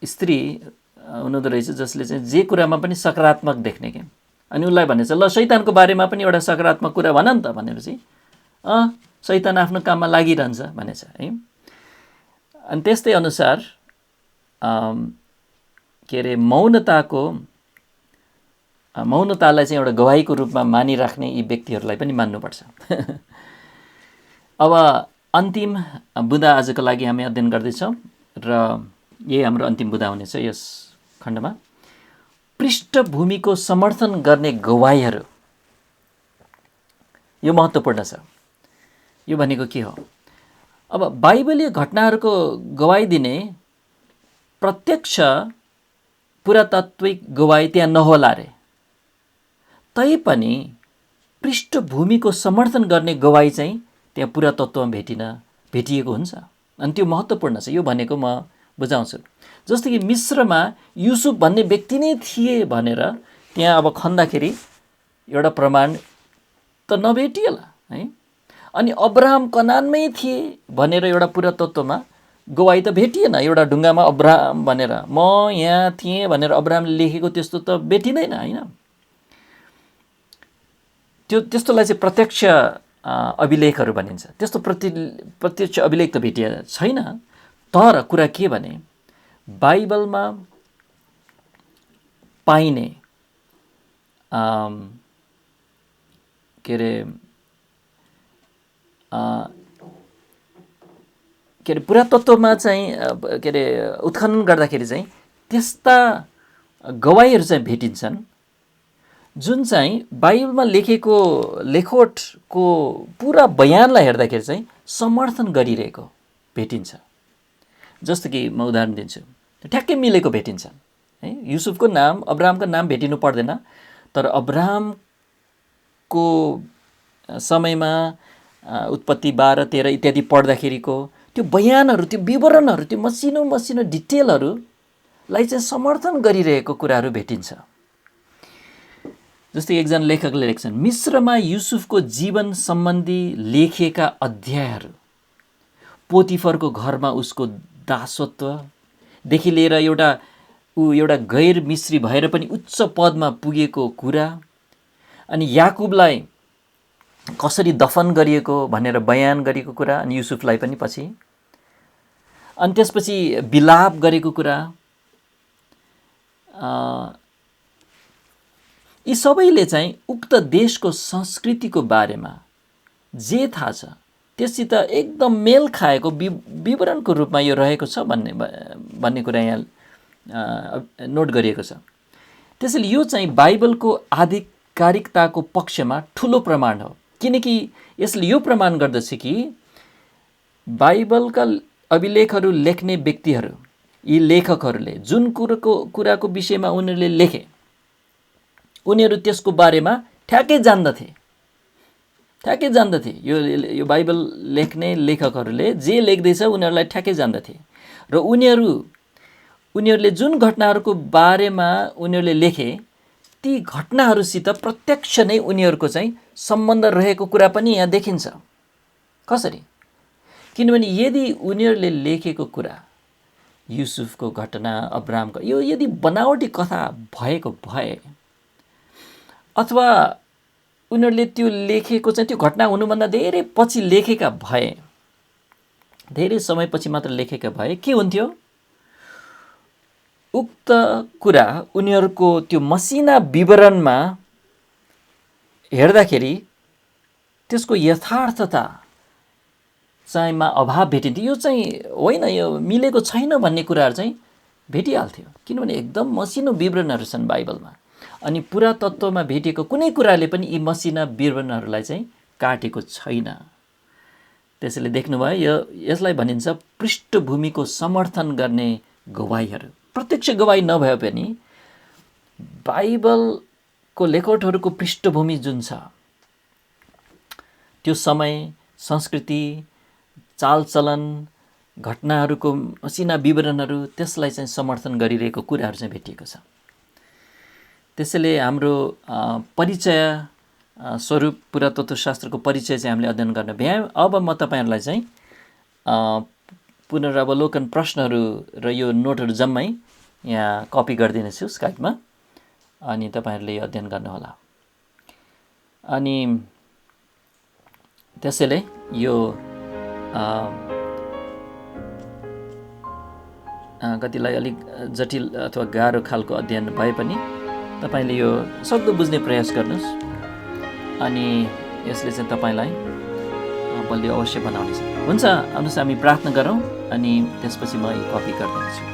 स्त्री हुनुहुँदो रहेछ जसले चाहिँ जे कुरामा पनि सकारात्मक देख्ने के, अनि उसलाई भनेछ ल शैतानको बारेमा पनि एउटा सकारात्मक कुरा भन नि त भनेपछि शैतान आफ्नो काममा लागिरहन्छ भनेछ है। अनि त्यस्तै अनुसार के अरे मौनतालाई चाहिँ एउटा गवाहीको रूपमा मानिराख्ने यी व्यक्तिहरूलाई पनि मान्नुपर्छ। अब अन्तिम बुँदा आजको लागि हामी अध्ययन गर्दैछौँ र यही हाम्रो अन्तिम बुदा हुनेछ यस खण्डमा। पृष्ठभूमिको समर्थन गर्ने गवाईहरू, यो महत्त्वपूर्ण छ। यो भनेको के हो? अब बाइबलीय घटनाहरूको गवाई दिने प्रत्यक्ष पुरातात्विक गवाई त्यहाँ नहोला रे, तैपनि पृष्ठभूमिको समर्थन गर्ने गवाई चाहिँ त्यहाँ पुरातत्वमा भेटिएको हुन्छ। अनि त्यो महत्त्वपूर्ण छ। यो भनेको म बुझाउँछु। जस्तो कि मिस्रमा युसुफ भन्ने व्यक्ति नै थिए भनेर त्यहाँ अब खन्दाखेरि एउटा प्रमाण त नभेटिएला है। अनि अब्राहम कनानमै थिए भनेर एउटा पुरातत्वमा गवाई त भेटिएन। एउटा ढुङ्गामा अब्राहम भनेर म यहाँ थिएँ भनेर अब्राहमले लेखेको त्यस्तो त भेटिँदैन होइन। त्यस्तोलाई चाहिँ प्रत्यक्ष अभिलेखहरू भनिन्छ। त्यस्तो प्रत्यक्ष अभिलेख त भेटिएको छैन। तर कुरा के भने बाइबलमा पाइने के अरे पुरातत्वमा चाहिँ के अरे उत्खनन गर्दाखेरि चाहिँ त्यस्ता गवाईहरू चाहिँ भेटिन्छन् जुन चाहिँ बाइबलमा लेखेको लेखोटको पुरा बयानलाई हेर्दाखेरि चाहिँ समर्थन गरिरहेको भेटिन्छ। जस्तो कि म उदाहरण दिन्छु, ठ्याक्कै मिलेको भेटिन्छ है। युसुफको नाम अब्राहमको नाम भेटिनु पर्दैन, तर अब्राहमको समयमा उत्पत्ति 12, 13 इत्यादि पढ्दाखेरिको त्यो बयानहरू, त्यो विवरणहरू, त्यो मसिनो मसिनो डिटेलहरूलाई चाहिँ समर्थन गरिरहेको कुराहरू भेटिन्छ। जस्तै एकजना लेखकले लेख्छन्, मिस्रमा युसुफको जीवन सम्बन्धी लेखिएका अध्यायहरू, पोतिफरको घरमा उसको दासत्वदेखि लिएर एउटा गैर मिस्री भएर पनि उच्च पदमा पुगेको कुरा, अनि याकुबलाई कसरी दफन गरिएको भनेर बयान गरेको कुरा, अनि युसुफलाई पनि पछि, अनि त्यसपछि विलाप गरेको कुरा, यी सबैले चाहिँ उक्त देशको संस्कृतिको बारेमा जे थाहा छ त्यससित एकदम मेल खाएको विवरणको रूपमा यो रहेको छ भन्ने कुरा यहाँ नोट गरिएको छ। त्यसैले यो चाहिँ बाइबलको आधिकारिकताको पक्षमा ठुलो प्रमाण हो, किनकि यसले यो प्रमाण गर्दछ कि बाइबलका अभिलेखहरू लेख्ने व्यक्तिहरू, यी लेखकहरूले जुन कुराको विषयमा उनीहरूले लेखे, उनीहरू त्यसको बारेमा ठ्याक्कै जान्दथे। यो बाइबल लेख्ने लेखकहरूले जे लेख्दैछ उनीहरूलाई ठ्याक्कै जान्दथे। र उनीहरूले जुन घटनाहरूको बारेमा उनीहरूले लेखे, ती घटनाहरूसित प्रत्यक्ष नै उनीहरूको चाहिँ सम्बन्ध रहेको कुरा पनि यहाँ देखिन्छ। कसरी? किनभने यदि उनीहरूले लेखेको कुरा, युसुफको घटना, अब्राहमको, यो यदि बनावटी कथा भएको भए, अथवा उनीहरूले त्यो लेखेको चाहिँ त्यो घटना हुनुभन्दा धेरै पछि लेखेका भए, धेरै समयपछि मात्र लेखेका भए, के हुन्थ्यो? उक्त कुरा उनीहरूको त्यो मसिना विवरणमा हेर्दाखेरि त्यसको यथार्थता चाहिँमा अभाव भेटिन्थ्यो। यो चाहिँ होइन, यो मिलेको छैन भन्ने कुराहरू चाहिँ भेटिहाल्थ्यो, किनभने एकदम मसिनो विवरणहरू छन् बाइबलमा। अनि पुरातत्वमा भेटिएको कुनै कुराले पनि यी मसिना विवरणहरूलाई चाहिँ काटेको छैन। त्यसैले देख्नुभयो, यसलाई भनिन्छ पृष्ठभूमिको समर्थन गर्ने गवाईहरू। प्रत्यक्ष गवाई नभए पनि बाइबलको लेखोटहरूको पृष्ठभूमि जुन छ, त्यो समय, संस्कृति, चालचलन, घटनाहरूको मसिना विवरणहरू, त्यसलाई चाहिँ समर्थन गरिरहेको कुराहरू चाहिँ भेटिएको छ। त्यसैले हाम्रो परिचय स्वरूप पुरातत्त्वशास्त्रको परिचय चाहिँ हामीले अध्ययन गर्न भ्यायौँ। अब म तपाईँहरूलाई चाहिँ पुनरावलोकन प्रश्नहरू र यो नोटहरू जम्मै यहाँ कपी गरिदिनेछु स्काइपमा, अनि तपाईँहरूले यो अध्ययन गर्नुहोला। अनि त्यसैले यो कतिलाई अलिक जटिल अथवा गाह्रो खालको अध्ययन भए पनि तपाईँले यो सक्दो बुझ्ने प्रयास गर्नुहोस्, अनि यसले चाहिँ तपाईँलाई बलियो अवश्य बनाउनेछ। हुन्छ, आउनुहोस् हामी प्रार्थना गरौँ, अनि त्यसपछि म यो कपी गरिदिन्छु।